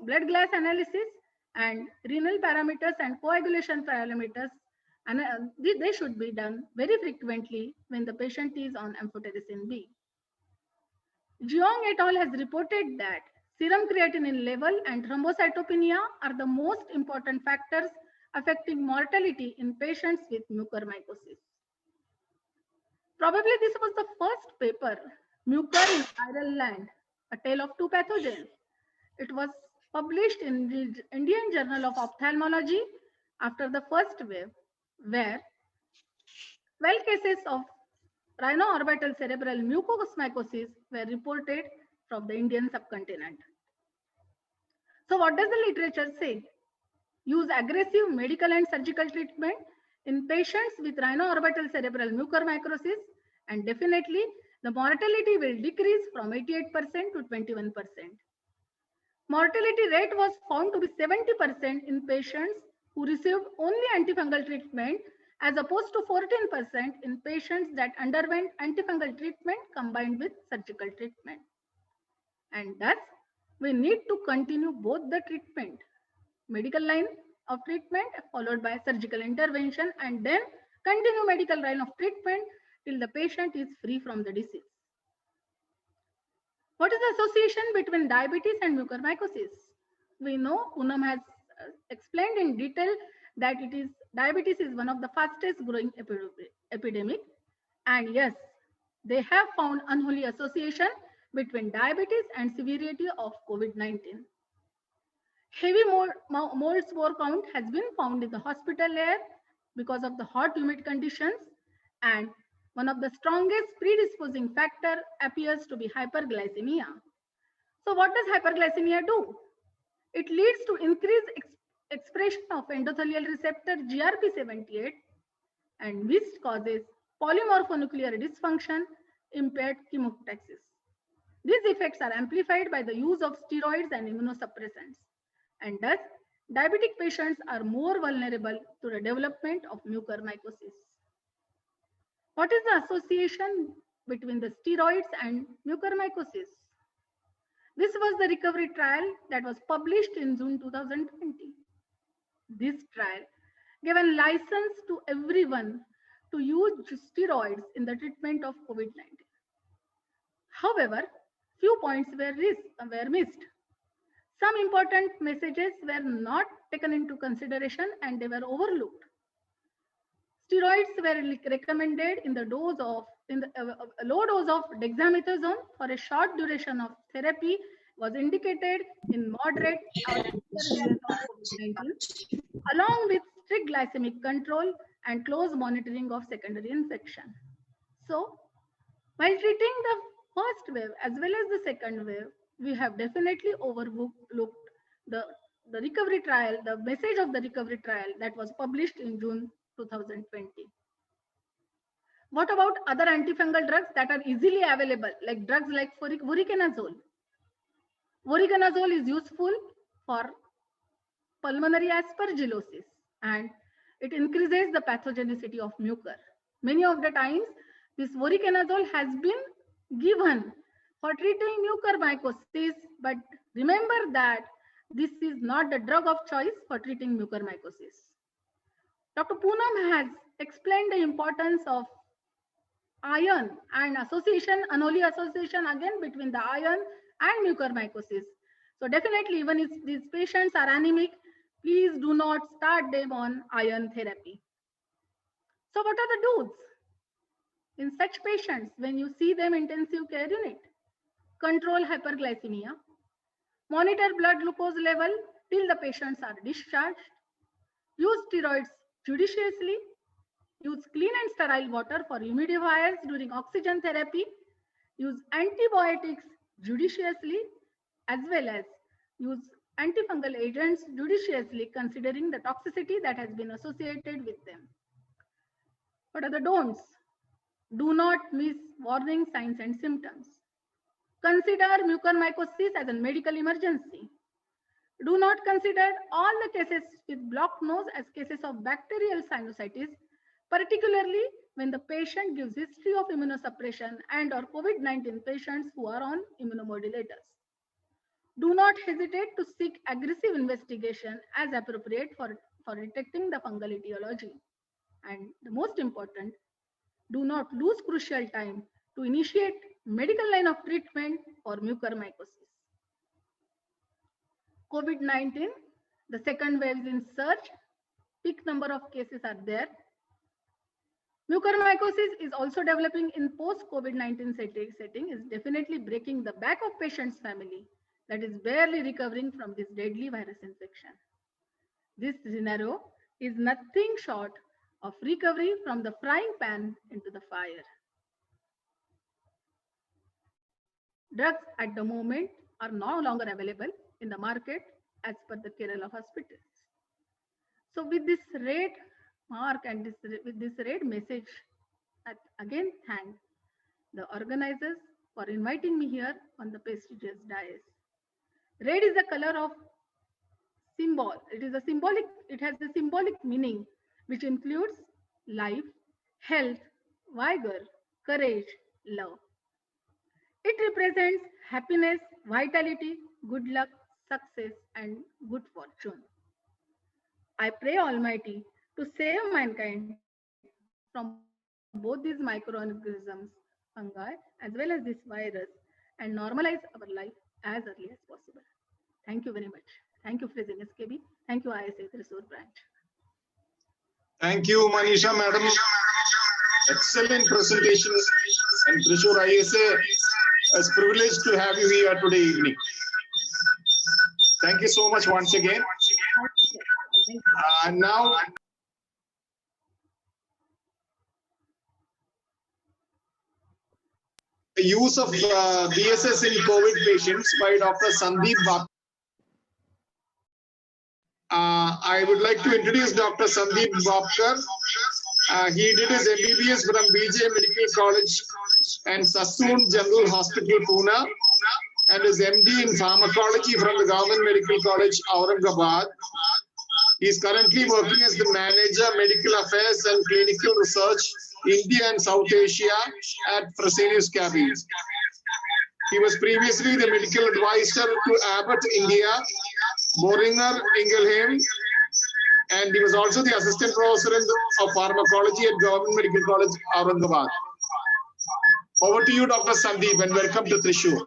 blood gas analysis and renal parameters and coagulation parameters, and they should be done very frequently when the patient is on amphotericin B. Jeong et al. Has reported that serum creatinine level and thrombocytopenia are the most important factors affecting mortality in patients with mucormycosis. Probably this was the first paper, Mucor in Viral Land, a tale of two pathogens. It was published in the Indian Journal of Ophthalmology after the first wave, where 12 cases of rhinoorbital cerebral mucormycosis were reported from the Indian subcontinent. So what does the literature say? Use aggressive medical and surgical treatment in patients with rhinoorbital cerebral mucormycosis, and definitely the mortality will decrease from 88% to 21%. Mortality rate was found to be 70% in patients who received only antifungal treatment, as opposed to 14% in patients that underwent antifungal treatment combined with surgical treatment. And thus, we need to continue both the treatment, medical line of treatment followed by surgical intervention, and then continue medical line of treatment till the patient is free from the disease. What is the association between diabetes and mucormycosis? We know Poonam has explained in detail that diabetes is one of the fastest growing epidemic. And yes, they have found unholy association between diabetes and severity of COVID-19. Heavy mold spore count has been found in the hospital air because of the hot humid conditions, and one of the strongest predisposing factor appears to be hyperglycemia. So what does hyperglycemia do? It leads to increased expression of endothelial receptor GRP78, and which causes polymorphonuclear dysfunction, impaired chemotaxis. These effects are amplified by the use of steroids and immunosuppressants, and thus diabetic patients are more vulnerable to the development of mucormycosis. What is the association between the steroids and mucormycosis? This was the recovery trial that was published in June 2020. This trial gave a license to everyone to use steroids in the treatment of COVID-19. However, few points were missed. Some important messages were not taken into consideration and they were overlooked. Steroids were recommended in the low dose of dexamethasone for a short duration of therapy was indicated in moderate or severe of COVID-19, along with strict glycemic control and close monitoring of secondary infection. So, while treating the first wave as well as the second wave, we have definitely overlooked the recovery trial, the message of the recovery trial that was published in June 2020. What about other antifungal drugs that are easily available, like drugs like voriconazole? Voriconazole is useful for pulmonary aspergillosis and it increases the pathogenicity of mucor. Many of the times, this voriconazole has been given for treating mucormycosis, but remember that this is not the drug of choice for treating mucormycosis. Dr. Poonam has explained the importance of iron and association, unholy association again between the iron and mucormycosis. So definitely, even if these patients are anemic, please do not start them on iron therapy. So what are the do's? In such patients, when you see them intensive care unit, control hyperglycemia, monitor blood glucose level till the patients are discharged, use steroids judiciously, use clean and sterile water for humidifiers during oxygen therapy, use antibiotics judiciously, as well as use antifungal agents judiciously considering the toxicity that has been associated with them. What are the don'ts? Do not miss warning signs and symptoms. Consider mucormycosis as a medical emergency. Do not consider all the cases with blocked nose as cases of bacterial sinusitis, particularly when the patient gives history of immunosuppression and or COVID-19 patients who are on immunomodulators. Do not hesitate to seek aggressive investigation as appropriate for detecting the fungal etiology. And the most important, do not lose crucial time to initiate medical line of treatment for mucormycosis. COVID-19, the second wave is in surge. Peak number of cases are there. Mucormycosis is also developing in post-COVID-19 setting, is definitely breaking the back of patient's family that is barely recovering from this deadly virus infection. This scenario is nothing short of recovery from the frying pan into the fire. Drugs at the moment are no longer available in the market as per the Kerala hospitals. So with this red mark and with this red message, I again thank the organizers for inviting me here on the prestigious dais. Red is the color of symbol. It has a symbolic meaning which includes life, health, vigor, courage, love. It represents happiness, vitality, good luck, success, and good fortune. I pray Almighty to save mankind from both these microorganisms, fungi, as well as this virus, and normalize our life as early as possible. Thank you very much. Thank you, President SKB. Thank you, ISA Thrissur branch. Thank you, Manisha madam. Excellent presentation, and Thrissur ISA is privileged to have you here today evening. Thank you so much once again. And now, the use of BSS in COVID patients by Dr. Sandeep Bap. I would like to introduce Dr. Sandeep Bapkar. He did his MBBS from BJ Medical College and Sassoon General Hospital, Pune, and his MD in Pharmacology from the Government Medical College, Aurangabad. He is currently working as the Manager, Medical Affairs and Clinical Research, India and South Asia at Fresenius Kabi. He was previously the Medical Advisor to Abbott India, Boehringer Ingelheim, and he was also the Assistant Professor of Pharmacology at Government Medical College, Aurangabad. Over to you, Dr. Sandeep, and welcome to Thrissur.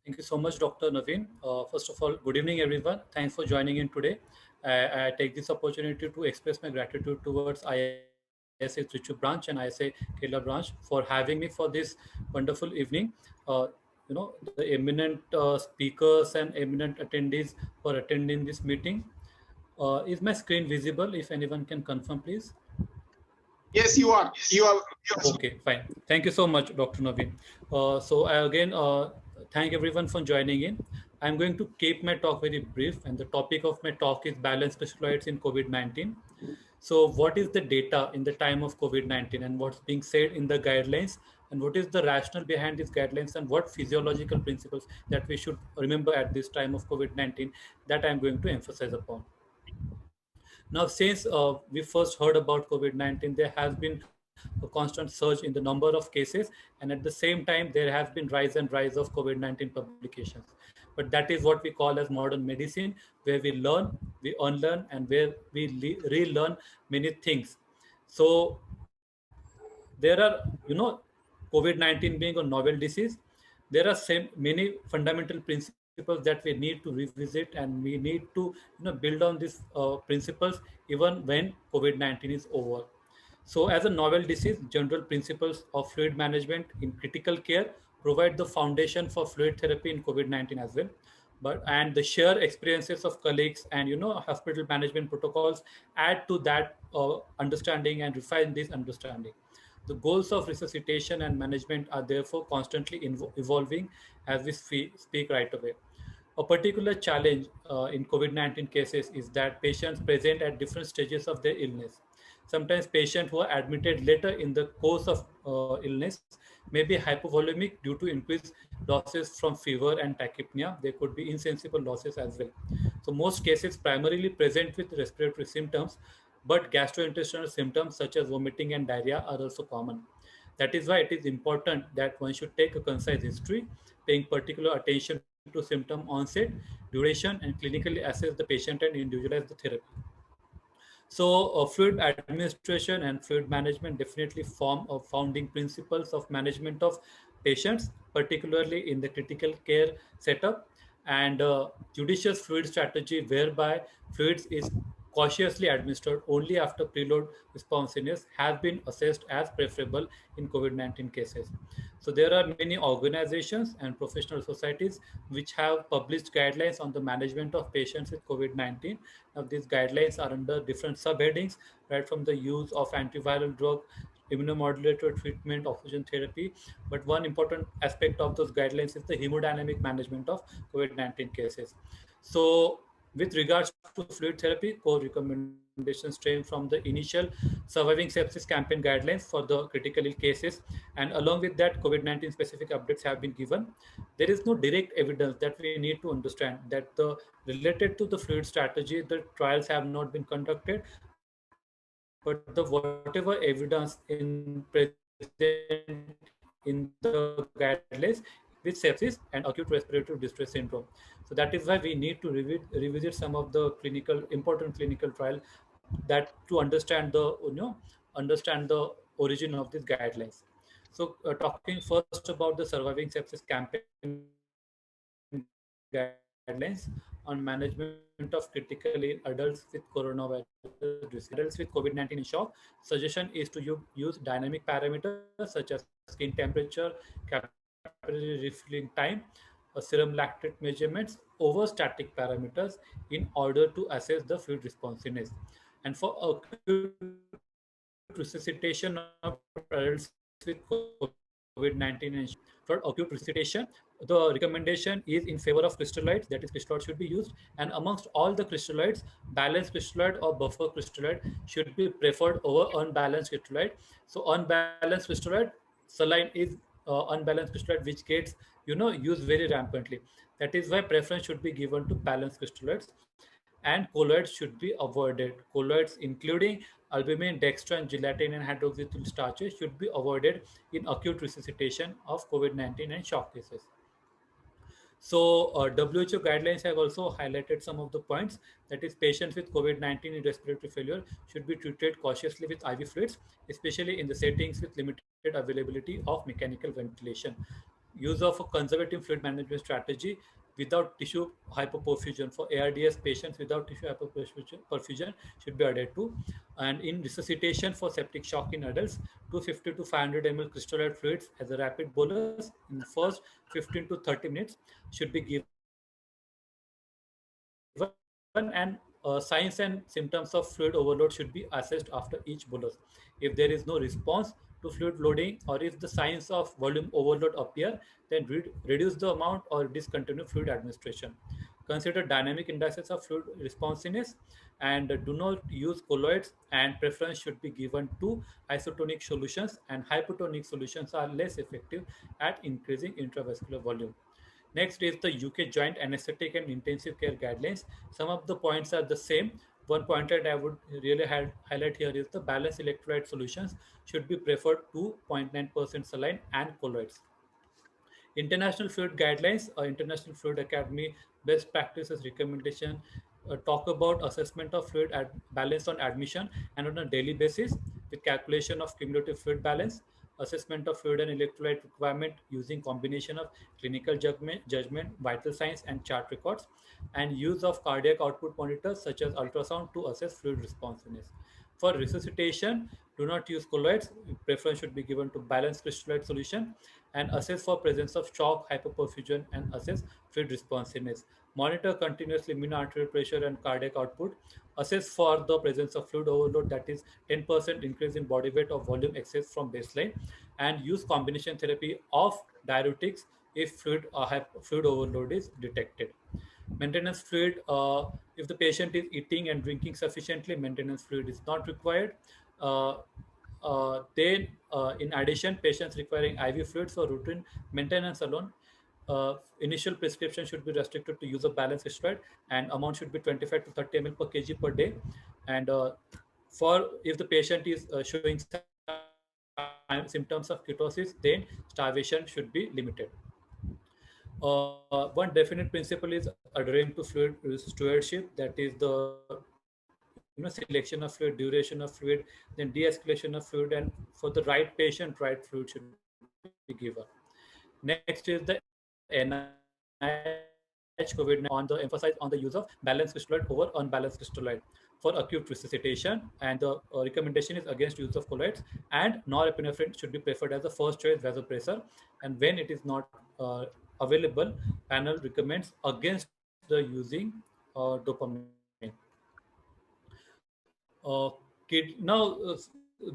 Thank you so much, Dr. Naveen. First of all, good evening, everyone. Thanks for joining in today. I take this opportunity to express my gratitude towards ISA Thrissur branch and ISA Kerala branch for having me for this wonderful evening. The eminent speakers and eminent attendees for attending this meeting. Is my screen visible? If anyone can confirm, please. Yes, you are. You are. Okay, fine. Thank you so much, Dr. Naveen. So I again thank everyone for joining in. I'm going to keep my talk very brief, and the topic of my talk is balanced crystalloids in COVID-19. So what is the data in the time of COVID-19 and what's being said in the guidelines, and what is the rationale behind these guidelines, and what physiological principles that we should remember at this time of COVID-19 that I'm going to emphasize upon. Now, since we first heard about COVID-19, there has been a constant surge in the number of cases, and at the same time, there has been rise of COVID-19 publications. But that is what we call as modern medicine, where we learn, we unlearn, and where we relearn many things. So there are, COVID-19 being a novel disease, there are many fundamental principles that we need to revisit, and we need to build on these principles even when COVID-19 is over. So as a novel disease, general principles of fluid management in critical care provide the foundation for fluid therapy in COVID-19 as well. And the shared experiences of colleagues and hospital management protocols add to that understanding and refine this understanding. The goals of resuscitation and management are therefore constantly evolving as we speak right away. A particular challenge in COVID-19 cases is that patients present at different stages of their illness. Sometimes patients who are admitted later in the course of illness may be hypovolemic due to increased losses from fever and tachypnea. There could be insensible losses as well. So most cases primarily present with respiratory symptoms, but gastrointestinal symptoms such as vomiting and diarrhea are also common. That is why it is important that one should take a concise history, paying particular attention to symptom onset, duration, and clinically assess the patient and individualize the therapy. So fluid administration and fluid management definitely form founding principles of management of patients, particularly in the critical care setup, and judicious fluid strategy whereby fluids is cautiously administered only after preload responsiveness has been assessed as preferable in COVID-19 cases. So there are many organizations and professional societies which have published guidelines on the management of patients with COVID-19. Now these guidelines are under different subheadings, right from the use of antiviral drug, immunomodulator treatment, oxygen therapy. But one important aspect of those guidelines is the hemodynamic management of COVID-19 cases. So with regards to fluid therapy, core recommendations stem from the initial surviving sepsis campaign guidelines for the critical ill cases, and along with that, COVID-19 specific updates have been given. There is no direct evidence that we need to understand that related to the fluid strategy, the trials have not been conducted, but whatever evidence in present in the guidelines with sepsis and acute respiratory distress syndrome. So that is why we need to revisit some of the important clinical trial that to understand the origin of these guidelines. So talking first about the Surviving Sepsis campaign guidelines on management of critically ill adults with coronavirus risk. Adults with COVID-19 in shock, suggestion is to use dynamic parameters such as skin temperature, capillary refilling time, serum lactate measurements over static parameters in order to assess the fluid responsiveness. And for acute resuscitation of adults with COVID-19 and for acute resuscitation, the recommendation is in favor of crystalloids, that is crystalloid should be used. And amongst all the crystalloids, balanced crystalloid or buffer crystalloid should be preferred over unbalanced crystalloid. So unbalanced crystalloid, saline is unbalanced crystalloid which gets used very rampantly. That is why preference should be given to balanced crystalloids, and colloids should be avoided. Colloids including albumin, dextran, gelatin, and hydroxyethyl starches should be avoided in acute resuscitation of COVID-19 and shock cases. So WHO guidelines have also highlighted some of the points. That is, patients with COVID-19 and respiratory failure should be treated cautiously with IV fluids, especially in the settings with limited availability of mechanical ventilation. Use of a conservative fluid management strategy without tissue hypoperfusion. For ARDS patients without tissue hypoperfusion should be added to. And in resuscitation for septic shock in adults, 250 to 500 ml crystalloid fluids as a rapid bolus in the first 15 to 30 minutes should be given, and signs and symptoms of fluid overload should be assessed after each bolus. If there is no response to fluid loading, or if the signs of volume overload appear, then reduce the amount or discontinue fluid administration. Consider dynamic indices of fluid responsiveness, and do not use colloids, and preference should be given to isotonic solutions, and hypotonic solutions are less effective at increasing intravascular volume. Next is the UK Joint Anesthetic and Intensive Care Guidelines. Some of the points are the same. One point that I would really highlight here is the balanced electrolyte solutions should be preferred to 0.9% saline and colloids. International Fluid Guidelines, International Fluid Academy best practices recommendation talk about assessment of fluid balance on admission and on a daily basis with calculation of cumulative fluid balance, assessment of fluid and electrolyte requirement using combination of clinical judgment, vital signs, and chart records, and use of cardiac output monitors such as ultrasound to assess fluid responsiveness. For resuscitation, do not use colloids. Preference should be given to balanced crystalloid solution, and assess for presence of shock, hypoperfusion, and assess fluid responsiveness. Monitor continuously mean arterial pressure and cardiac output. Assess for the presence of fluid overload, that is 10% increase in body weight or volume excess from baseline, and use combination therapy of diuretics if fluid overload is detected. Maintenance fluid, if the patient is eating and drinking sufficiently, maintenance fluid is not required. Then, in addition, patients requiring IV fluids for routine maintenance alone, initial prescription should be restricted to use of balanced steroid, and amount should be 25 to 30 ml per kg per day. And for if the patient is showing symptoms of ketosis, then starvation should be limited. One definite principle is adhering to fluid stewardship, that is the selection of fluid, duration of fluid, then de-escalation of fluid, and for the right patient, right fluid should be given. Next is the NIH COVID on the emphasize on the use of balanced crystalloid over unbalanced crystalloid for acute resuscitation, and the recommendation is against use of colloids, and norepinephrine should be preferred as the first choice vasopressor, and when it is not available, panel recommends against the using dopamine. Now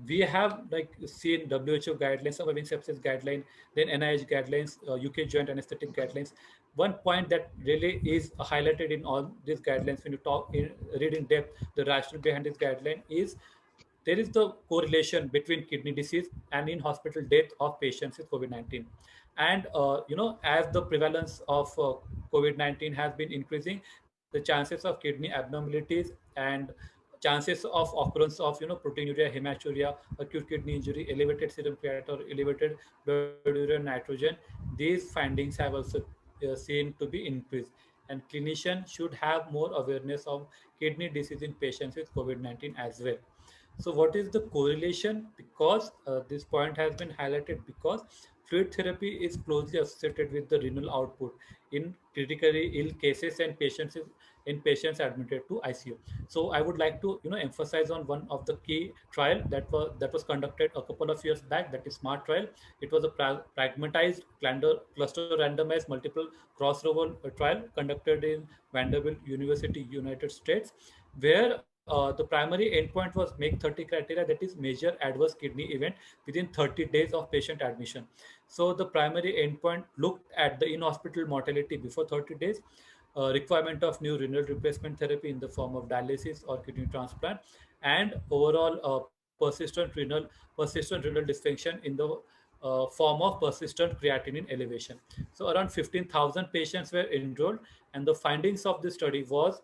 we have like seen WHO guidelines, surviving sepsis guideline, then NIH guidelines, UK Joint Anesthetic guidelines. One point that really is highlighted in all these guidelines when you read in depth the rationale behind this guideline is there is the correlation between kidney disease and in hospital death of patients with COVID-19. And as the prevalence of COVID-19 has been increasing, the chances of kidney abnormalities and chances of occurrence of proteinuria, hematuria, acute kidney injury, elevated serum creatinine, elevated blood urea nitrogen, these findings have also seen to be increased. And clinicians should have more awareness of kidney disease in patients with COVID-19 as well. So what is the correlation? Because this point has been highlighted because fluid therapy is closely associated with the renal output in critically ill cases and patients admitted to ICU. So I would like to emphasize on one of the key trial that was conducted a couple of years back, that is SMART trial. It was a pragmatized cluster randomized multiple crossover trial conducted in Vanderbilt University, United States, where the primary endpoint was make 30 criteria, that is measure adverse kidney event within 30 days of patient admission. So the primary endpoint looked at the in-hospital mortality before 30 days, requirement of new renal replacement therapy in the form of dialysis or kidney transplant, and overall persistent renal dysfunction in the form of persistent creatinine elevation. So around 15,000 patients were enrolled, and the findings of this study was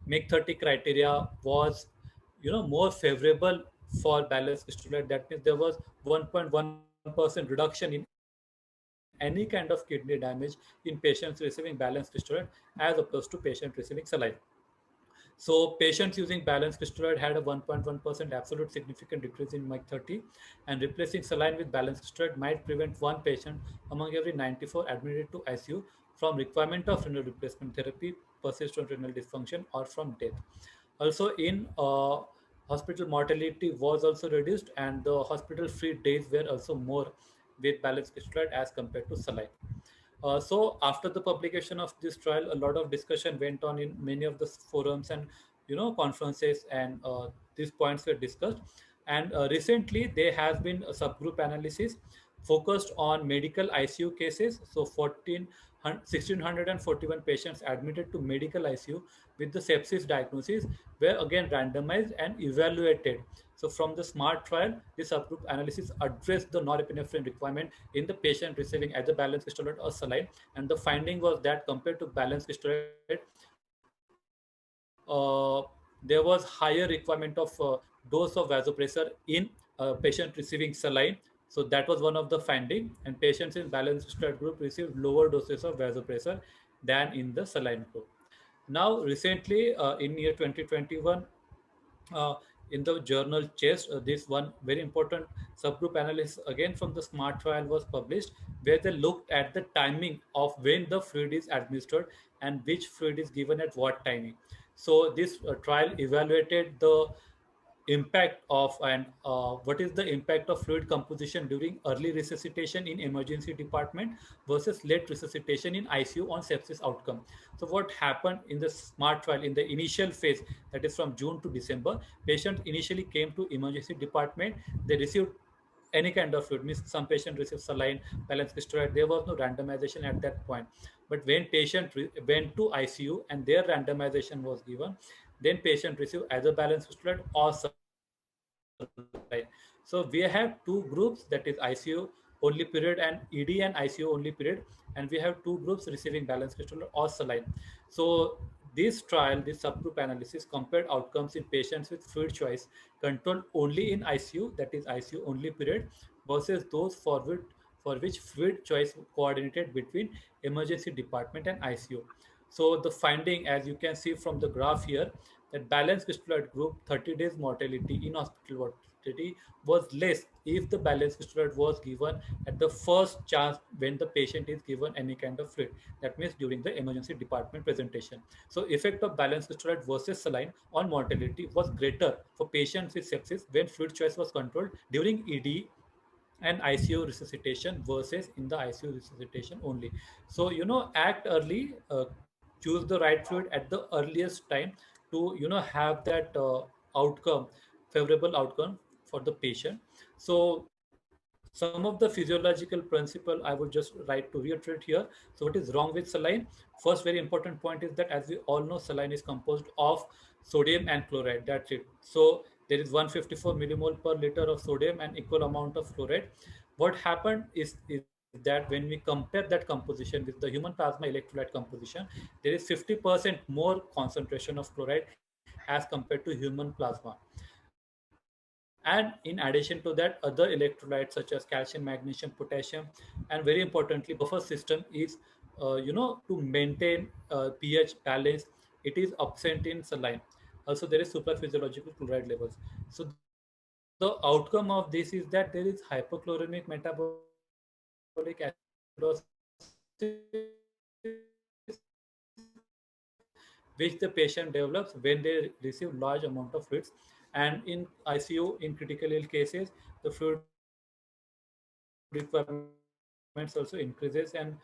make 30 criteria was more favorable for balanced steroid. That means there was 1.1% reduction in any kind of kidney damage in patients receiving balanced steroid as opposed to patient receiving saline. So patients using balanced steroid had a 1.1% absolute significant decrease in MIC30, and replacing saline with balanced steroid might prevent one patient among every 94 admitted to ICU from requirement of renal replacement therapy, persistent renal dysfunction, or from death. Also, in hospital mortality was also reduced, and the hospital-free days were also more with balanced steroid as compared to saline. So after the publication of this trial, a lot of discussion went on in many of the forums and conferences, and these points were discussed. And recently, there has been a subgroup analysis focused on medical ICU cases. So 1,641 patients admitted to medical ICU with the sepsis diagnosis were again randomized and evaluated. So from the SMART trial, this subgroup analysis addressed the norepinephrine requirement in the patient receiving either balanced steroid or saline. And the finding was that compared to balanced steroid, there was higher requirement of dose of vasopressor in patient receiving saline. So that was one of the finding, and patients in balanced steroid group received lower doses of vasopressor than in the saline group. Now, recently, in year 2021, uh, in the journal Chest, this one very important subgroup analysis again from the SMART trial was published, where they looked at the timing of when the fluid is administered and which fluid is given at what timing. So this trial evaluated the impact of and what is the impact of fluid composition during early resuscitation in emergency department versus late resuscitation in ICU on sepsis outcome. So what happened in the SMART trial in the initial phase, that is from June to December, patients initially came to emergency department. They received any kind of fluid, means some patient received saline, balanced steroid. There was no randomization at that point. But when patient went to ICU and their randomization was given, then patient received either balanced steroid or saline. So we have two groups, that is ICU only period and ED and ICU only period, and we have two groups receiving balanced steroid or saline. So this trial, this subgroup analysis compared outcomes in patients with fluid choice controlled only in ICU, that is ICU only period, versus those for which fluid choice coordinated between emergency department and ICU. So the finding, as you can see from the graph here, that balanced steroid group 30 days mortality in hospital mortality was less if the balanced steroid was given at the first chance when the patient is given any kind of fluid. That means during the emergency department presentation. So effect of balanced steroid versus saline on mortality was greater for patients with sepsis when fluid choice was controlled during ED and ICU resuscitation versus in the ICU resuscitation only. So act early, choose the right fluid at the earliest time to have that outcome, favorable outcome for the patient. So some of the physiological principle I would just like to reiterate here. So what is wrong with saline? First very important point is that, as we all know, saline is composed of sodium and chloride. That's it. So there is 154 millimole per liter of sodium and equal amount of chloride. What happened is that when we compare that composition with the human plasma electrolyte composition, there is 50% more concentration of chloride as compared to human plasma. And in addition to that, other electrolytes such as calcium, magnesium, potassium, and very importantly, buffer system is, to maintain pH balance, it is absent in saline. Also, there is supraphysiological chloride levels. So the outcome of this is that there is hypochloremic metabolic acidosis, which the patient develops when they receive large amount of fluids. And in ICU, in critical ill cases, the fluid requirements also increases, and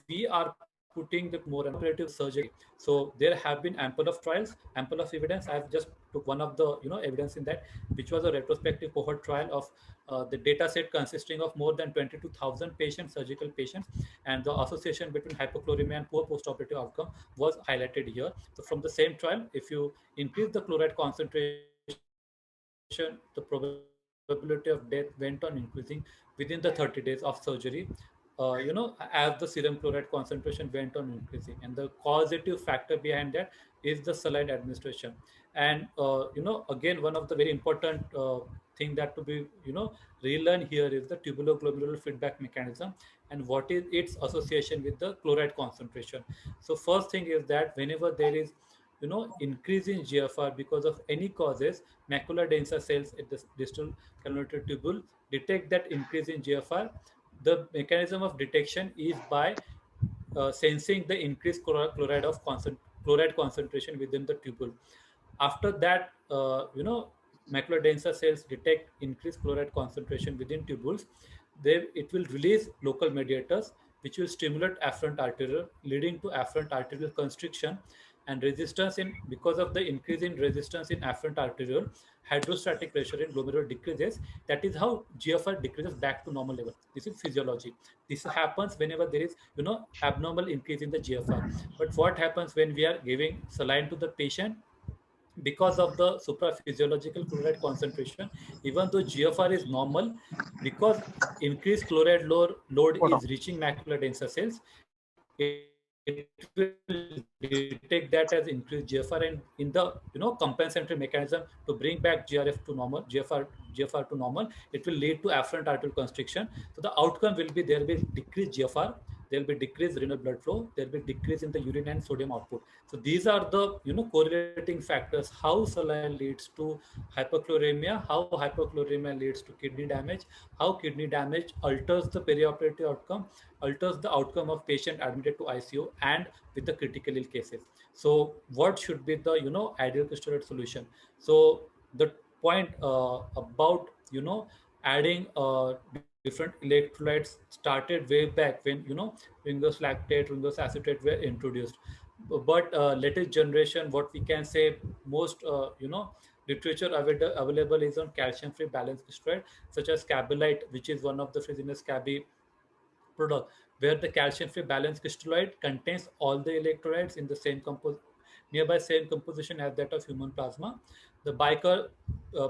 we are putting the more and operative surgery. So there have been ample of trials, ample of evidence. I've just took one of the evidence in that, which was a retrospective cohort trial of the data set consisting of more than 22,000 patients, surgical patients, and the association between hypochloremia and poor postoperative outcome was highlighted here. So from the same trial, if you increase the chloride concentration, the probability of death went on increasing within the 30 days of surgery, as the serum chloride concentration went on increasing. And the causative factor behind that is the saline administration. And again, one of the very important thing that to be relearn here is the tubuloglobulin feedback mechanism and what is its association with the chloride concentration. So first thing is that whenever there is increase in GFR because of any causes, macular densa cells at the distal columnar tubule detect that increase in GFR. The mechanism of detection is by sensing the increased chloride concentration within the tubule. After that, macular densa cells detect increased chloride concentration within tubules. It will release local mediators which will stimulate afferent arteriole, leading to afferent arterial constriction and resistance in. Because of the increase in resistance in afferent arteriole, hydrostatic pressure in glomerular decreases. That is how GFR decreases back to normal level. This is physiology. This happens whenever there is abnormal increase in the GFR. But what happens when we are giving saline to the patient? Because of the supraphysiological chloride concentration, even though GFR is normal, because increased chloride load is reaching macular densa cells, it will detect that as increased GFR, and in the compensatory mechanism to bring back GRF to normal, GFR to normal, it will lead to afferent arterial constriction. So the outcome will be there will be decreased GFR, there will be decreased renal blood flow, there will be decrease in the urine and sodium output. So these are the correlating factors, how saline leads to hypochloremia, how hypochloremia leads to kidney damage, how kidney damage alters the perioperative outcome, alters the outcome of patient admitted to ICU and with the critical ill cases. So what should be the ideal crystalloid solution? So the point about adding different electrolytes started way back when ringos lactate, ringos acetate were introduced. But latest generation, what we can say, most literature available is on calcium free balanced crystalloid such as Cabalite, which is one of the Fresenius Kabi product, where the calcium-free balanced crystalloid contains all the electrolytes in the nearby same composition as that of human plasma. The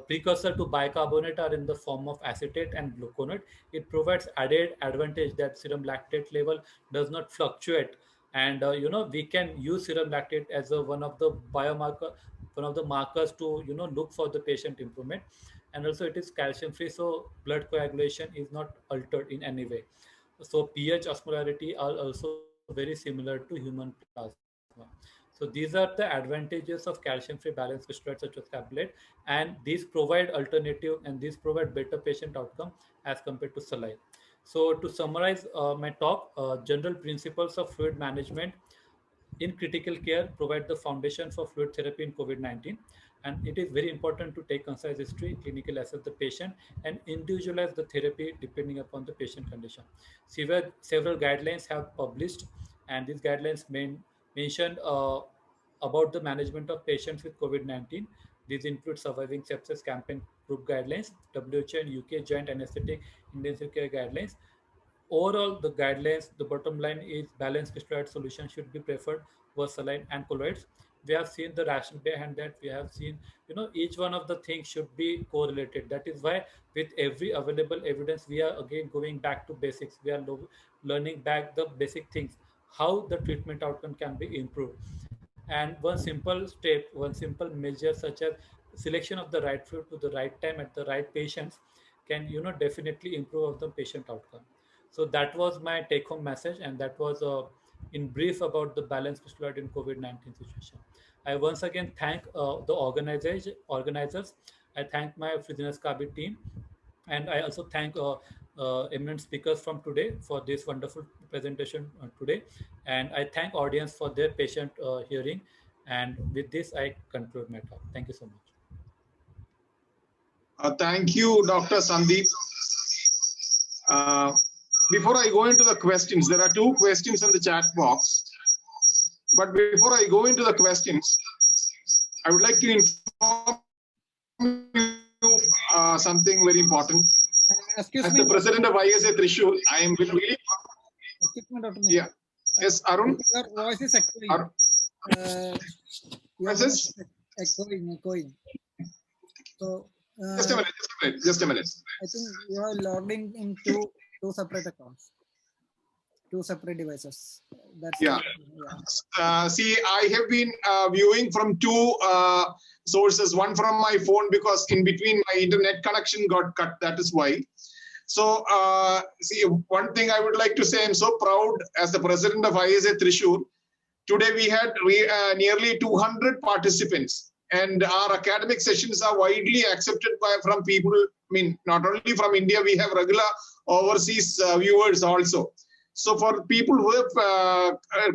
precursor to bicarbonate are in the form of acetate and gluconate. It provides added advantage that serum lactate level does not fluctuate, and we can use serum lactate as one of the biomarker, one of the markers to look for the patient improvement. And also it is calcium free, so blood coagulation is not altered in any way. So pH, osmolarity are also very similar to human plasma. So these are the advantages of calcium-free balanced crystalloids such as Cabalate, and these provide alternative and these provide better patient outcome as compared to saline. So to summarize my talk, general principles of fluid management in critical care provide the foundation for fluid therapy in COVID-19. And it is very important to take concise history, clinical assess the patient, and individualize the therapy depending upon the patient condition. Several guidelines have published, and these guidelines mentioned about the management of patients with COVID-19. These include surviving sepsis campaign group guidelines, WHO and UK joint anesthetic intensive care guidelines. Overall, the guidelines, the bottom line is balanced crystalloid solution should be preferred versus saline and colloids. We have seen the rationale behind that. We have seen, each one of the things should be correlated. That is why with every available evidence, we are again going back to basics. We are learning back the basic things, how the treatment outcome can be improved. And one simple step, one simple measure such as selection of the right fluid to the right time at the right patients can, definitely improve of the patient outcome. So that was my take-home message, and that was in brief about the balanced prescribed in COVID-19 situation. I once again thank the organizers. I thank my Fresenius Kabi team, and I also thank eminent speakers from today for this wonderful presentation today. And I thank audience for their patient hearing. And with this, I conclude my talk. Thank you so much. Thank you, Dr. Sandeep. Before I go into the questions, there are 2 questions in the chat box. But before I go into the questions, I would like to inform you something very important. Excuse As me. the president of ISA Trishur, I am really. Excuse me, Dr. Yeah. Yes, Arun. Your voice is echoing. Arun. Your Yes, voice yes. is echoing. So, Just a minute. Just a minute. I think you are logged in two separate accounts, 2 separate devices. That's Yeah. yeah. See, I have been viewing from 2 sources. One from my phone, because in between my internet connection got cut. That is why. So, see, one thing I would like to say, I'm so proud as the president of ISA Trishur. Today we had nearly 200 participants, and our academic sessions are widely accepted from people. I mean, not only from India, we have regular overseas viewers also. So for people who have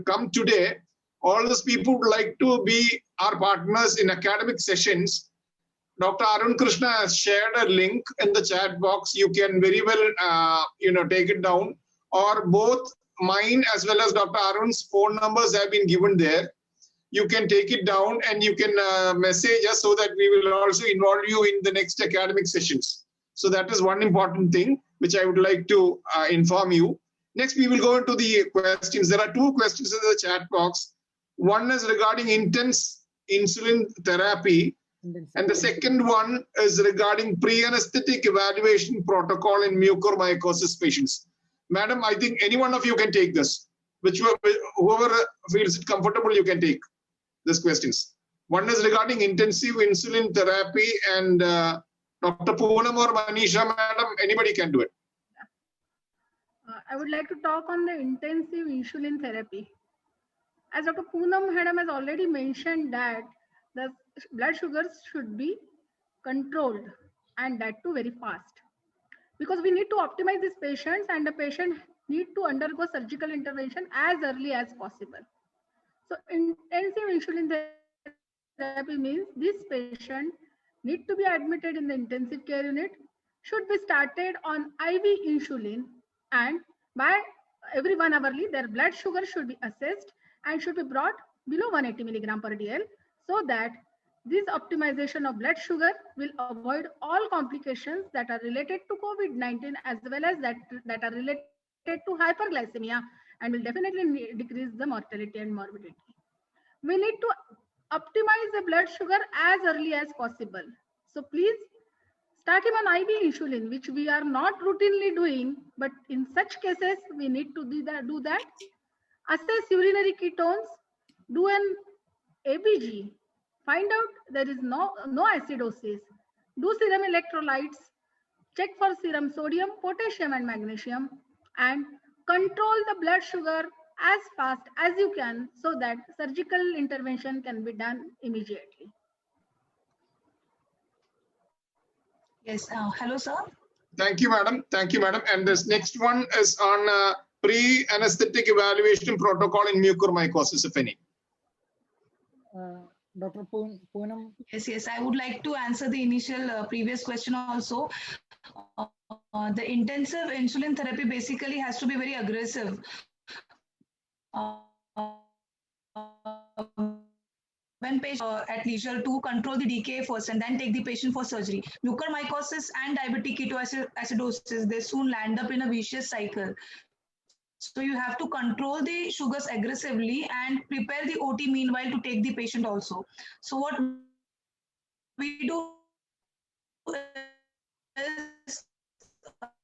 come today, all those people would like to be our partners in academic sessions. Dr. Arun Krishna has shared a link in the chat box. You can very well, take it down, or both mine as well as Dr. Arun's phone numbers have been given there. You can take it down and you can message us, so that we will also involve you in the next academic sessions. So that is one important thing which I would like to inform you. Next, we will go into the questions. There are 2 questions in the chat box. One is regarding intense insulin therapy, and the second one is regarding pre-anesthetic evaluation protocol in mucormycosis patients. Madam, I think any one of you can take this. Whoever feels it comfortable, you can take these questions. One is regarding intensive insulin therapy, and Dr. Poonam or Manisha, madam, anybody can do it. I would like to talk on the intensive insulin therapy. As Dr. Poonam madam has already mentioned, that the blood sugars should be controlled, and that too very fast, because we need to optimize these patients, and the patient need to undergo surgical intervention as early as possible. So intensive insulin therapy means this patient need to be admitted in the intensive care unit, should be started on IV insulin, and by every 1 hourly their blood sugar should be assessed and should be brought below 180 milligram per DL, so that this optimization of blood sugar will avoid all complications that are related to COVID-19, as well as that are related to hyperglycemia, and will definitely decrease the mortality and morbidity. We need to optimize the blood sugar as early as possible. So please start him on IV insulin, which we are not routinely doing, but in such cases we need to do that. Assess urinary ketones, do an ABG, find out there is no acidosis, do serum electrolytes, check for serum sodium, potassium and magnesium, and control the blood sugar as fast as you can, so that surgical intervention can be done immediately. Yes. Hello, sir. Thank you, madam. Thank you, madam. And this next one is on pre-anesthetic evaluation protocol in mucormycosis, if any. Dr. Poonam. Yes. I would like to answer the initial previous question also. The intensive insulin therapy basically has to be very aggressive. When patient at leisure to control the DKA first and then take the patient for surgery. Mucormycosis and diabetic ketoacidosis, they soon land up in a vicious cycle. So you have to control the sugars aggressively and prepare the OT meanwhile to take the patient also. So what we do is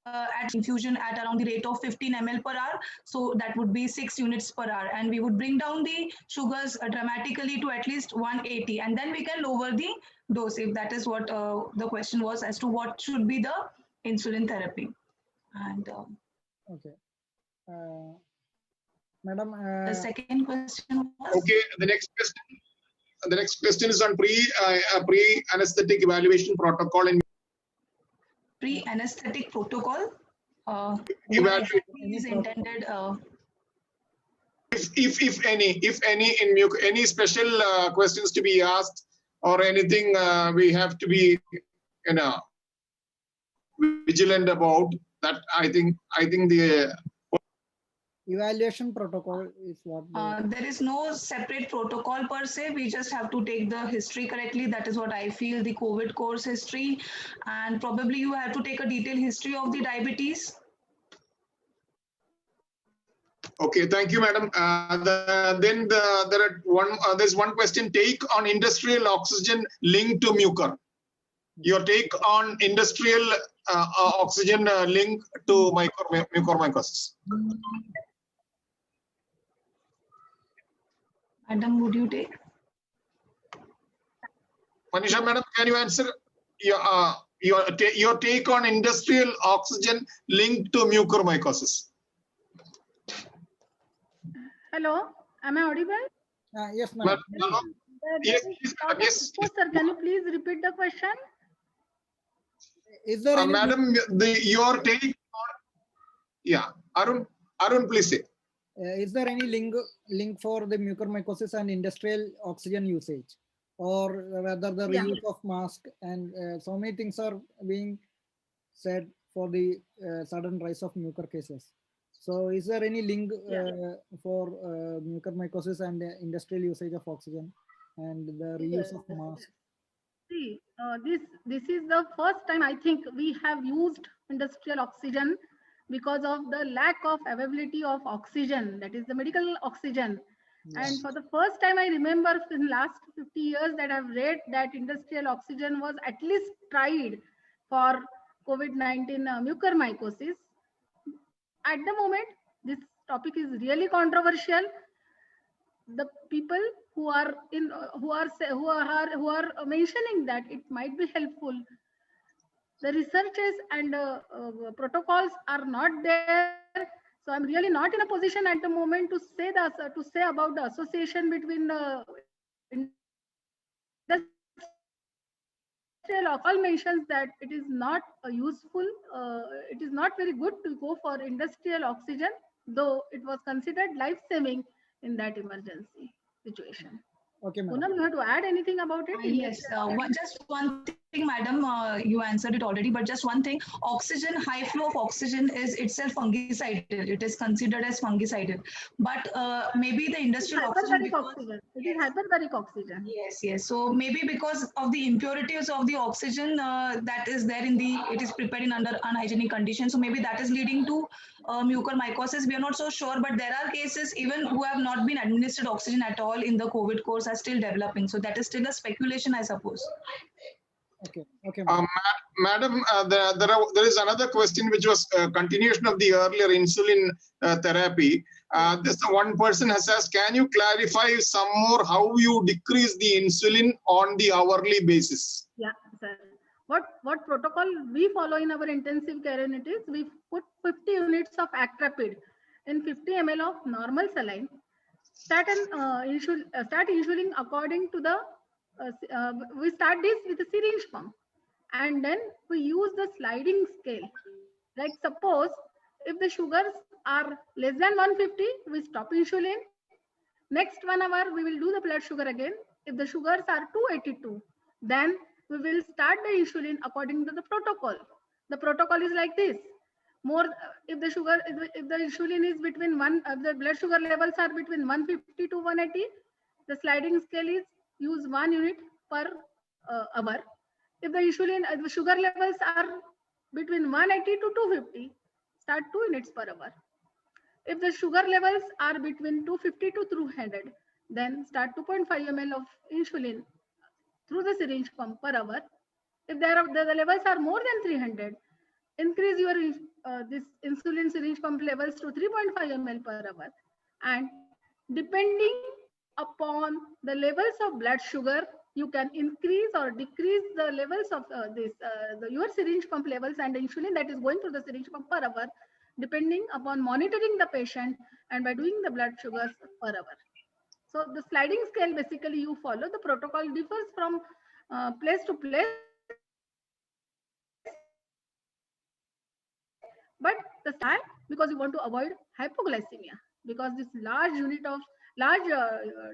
at infusion at around the rate of 15 ml per hour. So that would be 6 units per hour. And we would bring down the sugars dramatically to at least 180. And then we can lower the dose, if that is what the question was, as to what should be the insulin therapy. And Okay. Madam, The second question was? Okay, the next question is on pre-anesthetic evaluation protocol in Pre-anesthetic protocol. Evaluation. Is intended. If any any special questions to be asked or anything we have to be vigilant about that. I think the evaluation protocol is what. There is no separate protocol per se. We just have to take the history correctly. That is what I feel, the COVID course history. And probably you have to take a detailed history of the diabetes. Okay, thank you, madam. There's one question. Take on industrial oxygen linked to mucor. Your take on industrial oxygen link to mucormycosis. Madam, would you take? Manisha, madam, can you answer your take on industrial oxygen linked to mucormycosis? Hello, am I audible? Yes, ma'am. Yes, yes. Sir, can you please repeat the question? Is there any madam, your take on, yeah, Arun, please say. Is there any link for the mucormycosis and industrial oxygen usage, or whether the reuse of mask and so many things are being said for the sudden rise of mucor cases? So is there any link for mucormycosis and industrial usage of oxygen and the reuse of mask? See, this is the first time I think we have used industrial oxygen because of the lack of availability of oxygen, that is the medical oxygen. Yes. And for the first time I remember in last 50 years that I've read that industrial oxygen was at least tried for COVID-19 mucormycosis. At the moment, this topic is really controversial. The people who are mentioning that it might be helpful, the researches and protocols are not there. So I'm really not in a position at the moment to say about the association between the all mentions that it is not useful. It is not very good to go for industrial oxygen, though it was considered life-saving in that emergency situation. Okay, madam. Poonam, you have to add anything about it? Yes, just one thing, madam, you answered it already, but just one thing, oxygen, high flow of oxygen is itself fungicidal. It is considered as fungicidal, but maybe the industrial oxygen, it is hyperbaric oxygen. Yes. So maybe because of the impurities of the oxygen that is there it is prepared in under unhygienic conditions. So maybe that is leading to mucormycosis. We are not so sure, but there are cases even who have not been administered oxygen at all in the COVID course are still developing. So that is still a speculation, I suppose. Okay. Madam, there is another question which was a continuation of the earlier insulin therapy. This one person has asked, can you clarify some more how you decrease the insulin on the hourly basis? Yeah, sir. What protocol we follow in our intensive care unit is we put 50 units of Actrapid in 50 ml of normal saline. Start insulin according to the we start this with a syringe pump, and then we use the sliding scale. Like suppose if the sugars are less than 150, we stop insulin. Next 1 hour we will do the blood sugar again. If the sugars are 282, then we will start the insulin according to the protocol. The protocol is like this. If the insulin is between the blood sugar levels are between 150 to 180, the sliding scale is use 1 unit per hour. If the sugar levels are between 180 to 250, start 2 units per hour. If the sugar levels are between 250 to 300, then start 2.5 ml of insulin through the syringe pump per hour. If the levels are more than 300, increase your this insulin syringe pump levels to 3.5 ml per hour. And depending upon the levels of blood sugar, you can increase or decrease the levels of your syringe pump levels and the insulin that is going through the syringe pump per hour depending upon monitoring the patient and by doing the blood sugars per hour. So the sliding scale basically you follow. The protocol differs from place to place, but the high because you want to avoid hypoglycemia, because this large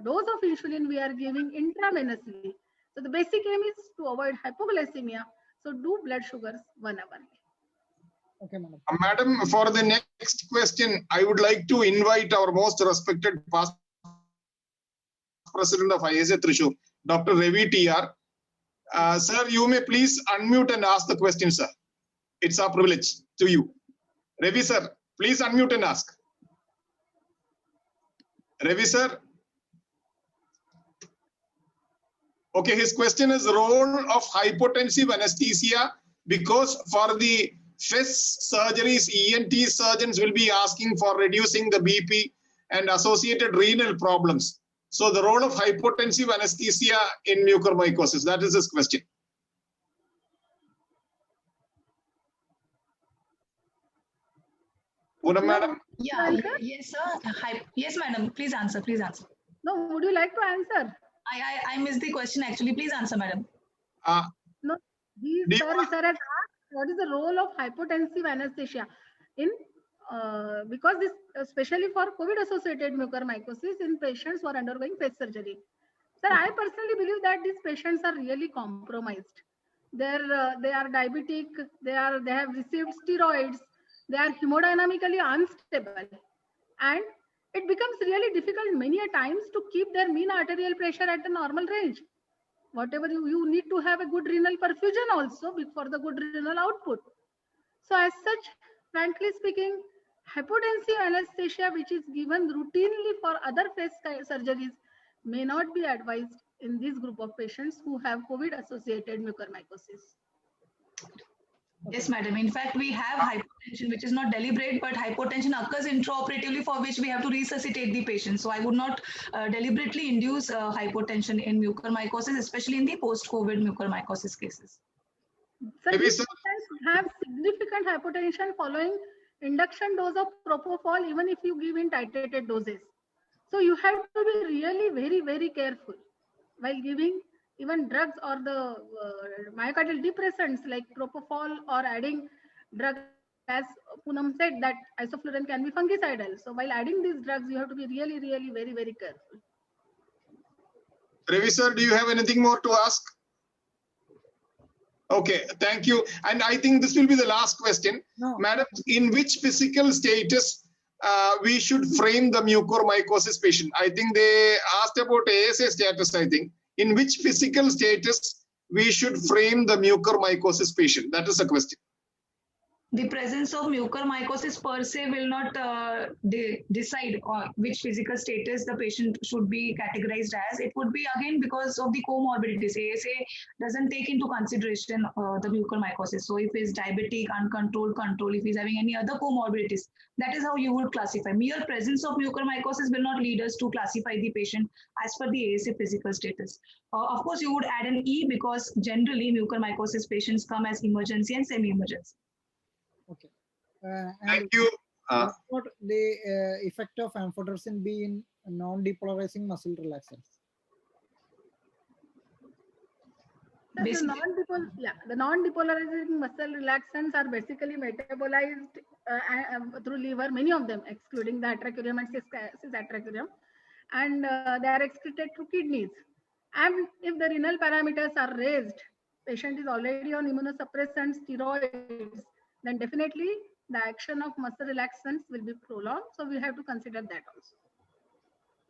dose of insulin we are giving intravenously. So the basic aim is to avoid hypoglycemia. So do blood sugars 1 hour. Okay, madam. Madam, for the next question, I would like to invite our most respected past president of ISA Thrissur, Dr. Ravi TR. Sir, you may please unmute and ask the question, sir. It's our privilege to you. Ravi, sir, please unmute and ask. Ravi, sir. Okay, his question is role of hypotensive anesthesia, because for the FES surgeries, ENT surgeons will be asking for reducing the BP and associated renal problems. So the role of hypotensive anesthesia in mucormycosis, that is his question. Poonam, madam? Yeah, yes, sir. Yes, madam. Please answer. Please answer. No, would you like to answer? I missed the question actually. Please answer, madam. No, sir has asked what is the role of hypotensive anesthesia in because this especially for COVID-associated mucormycosis in patients who are undergoing FES surgery. Sir, I personally believe that these patients are really compromised. They are diabetic. They have received steroids. They are hemodynamically unstable, and it becomes really difficult many a times to keep their mean arterial pressure at the normal range. Whatever you need to have a good renal perfusion also for the good renal output. So as such, frankly speaking, hypotensive anesthesia, which is given routinely for other FES surgeries, may not be advised in this group of patients who have COVID-associated mucormycosis. Yes, madam. In fact, we have hypotension, which is not deliberate, but hypotension occurs intraoperatively, for which we have to resuscitate the patient. So I would not deliberately induce hypotension in mucormycosis, especially in the post-COVID mucormycosis cases. So these patients have significant hypotension following induction dose of propofol, even if you give in titrated doses. So you have to be really very, very careful while giving even drugs or the myocardial depressants like propofol, or adding drug, as Poonam said, that isoflurane can be fungicidal. So while adding these drugs, you have to be really, really very, very careful. Ravi sir, do you have anything more to ask? Okay, thank you. And I think this will be the last question. No. Madam, in which physical status we should frame the mucormycosis patient? I think they asked about ASA status, I think. In which physical status we should frame the mucormycosis patient? That is the question. The presence of mucormycosis per se will not decide which physical status the patient should be categorized as. It would be again because of the comorbidities. ASA doesn't take into consideration the mucormycosis. So if he's diabetic, uncontrolled, control, if he's having any other comorbidities, that is how you would classify. Mere presence of mucormycosis will not lead us to classify the patient as per the ASA physical status. Of course, you would add an E because generally mucormycosis patients come as emergency and semi-emergency. Okay. Thank you. What would the effect of amphotericin be in non-depolarizing muscle relaxants? The non-depolarizing muscle relaxants are basically metabolized through liver, many of them, excluding the atracurium and cis-atracurium, and they are excreted through kidneys. And if the renal parameters are raised, patient is already on immunosuppressants, steroids, then definitely the action of muscle relaxants will be prolonged. So we have to consider that also.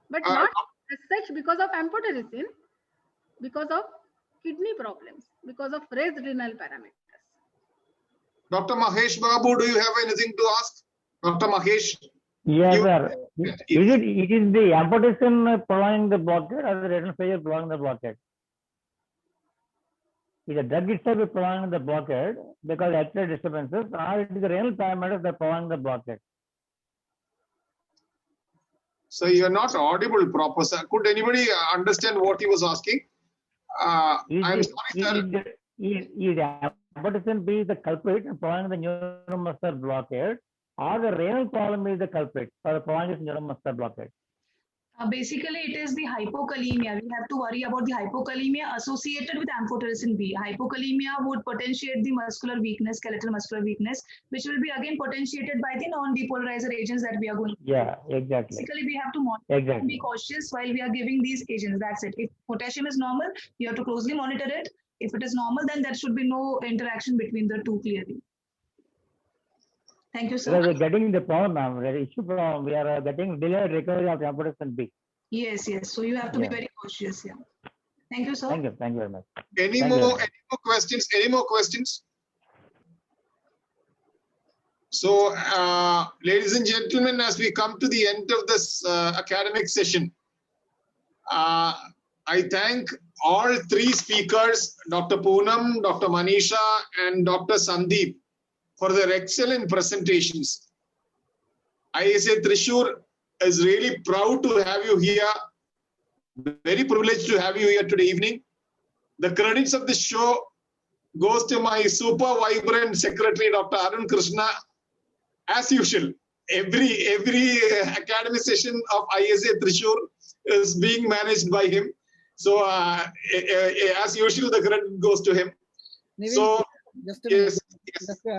But not as such because of amphotericin, because of kidney problems, because of raised renal parameters. Dr. Mahesh Babu, do you have anything to ask? Dr. Mahesh? Yes, sir. It is the amphotericin prolonging the blockade or the renal failure prolonging the blockade? Is the drug itself is prolonging the blockade because of atrial disturbances, or it is the renal parameters that prolong the blockade? So you are not audible proper, sir. Could anybody understand what he was asking? I'm sorry, sir. Is amphotericin be the culprit in prolonging the neuromuscular blockade, or the renal problem is the culprit for the prolonged neuromuscular blockade? Basically, it is the hypokalemia. We have to worry about the hypokalemia associated with amphotericin B. Hypokalemia would potentiate the muscular weakness, skeletal muscular weakness, which will be again potentiated by the non-depolarizer agents that we are going to Yeah, exactly. Basically, we have to monitor and be cautious while we are giving these agents. That's it. If potassium is normal, you have to closely monitor it. If it is normal, then there should be no interaction between the two clearly. Thank you, sir. Because we're getting the problem, ma'am. The issue from we are getting delayed recovery of amphotericin B. Yes, yes. So you have to be very cautious. Yeah. Thank you, sir. Thank you. Thank you very much. Any more questions? Any more questions? So, ladies and gentlemen, as we come to the end of this academic session, I thank all three speakers, Dr. Poonam, Dr. Manisha, and Dr. Sandeep, for their excellent presentations. ISA Thrissur is really proud to have you here. Very privileged to have you here today evening. The credits of the show goes to my super vibrant secretary, Dr. Arun Krishna. As usual, every academic session of ISA Thrissur is being managed by him. So as usual, the credit goes to him. Niveen, So just a minute.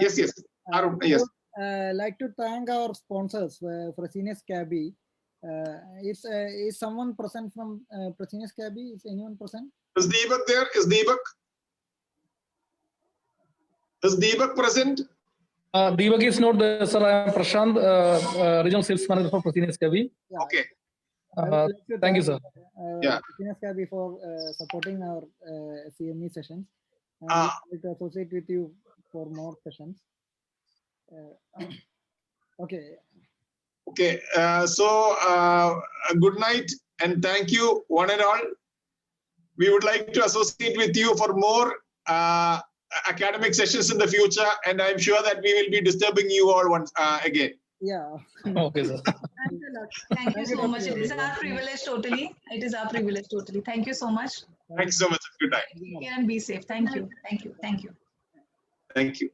yes. Arun, yes. Like to thank our sponsors, Fresenius Kabi. Is someone present from Fresenius Kabi? Is anyone present? Is Deepak there? Is Deepak present? Deepak is not there, sir. I am Prashant, Regional Sales Manager for Fresenius Kabi. Yeah. Okay. Thank you, sir. Fresenius Kabi for supporting our CME sessions. I'd like to associate with you for more sessions. Okay. Okay. Good night and thank you one and all. We would like to associate with you for more academic sessions in the future, and I'm sure that we will be disturbing you all once again. Yeah. Okay, sir. Thank you so much. It is our privilege totally. It is our privilege totally. Thank you so much. Thanks so much. Good night. Take care and be safe. Thank you. Thank you. Thank you. Thank you.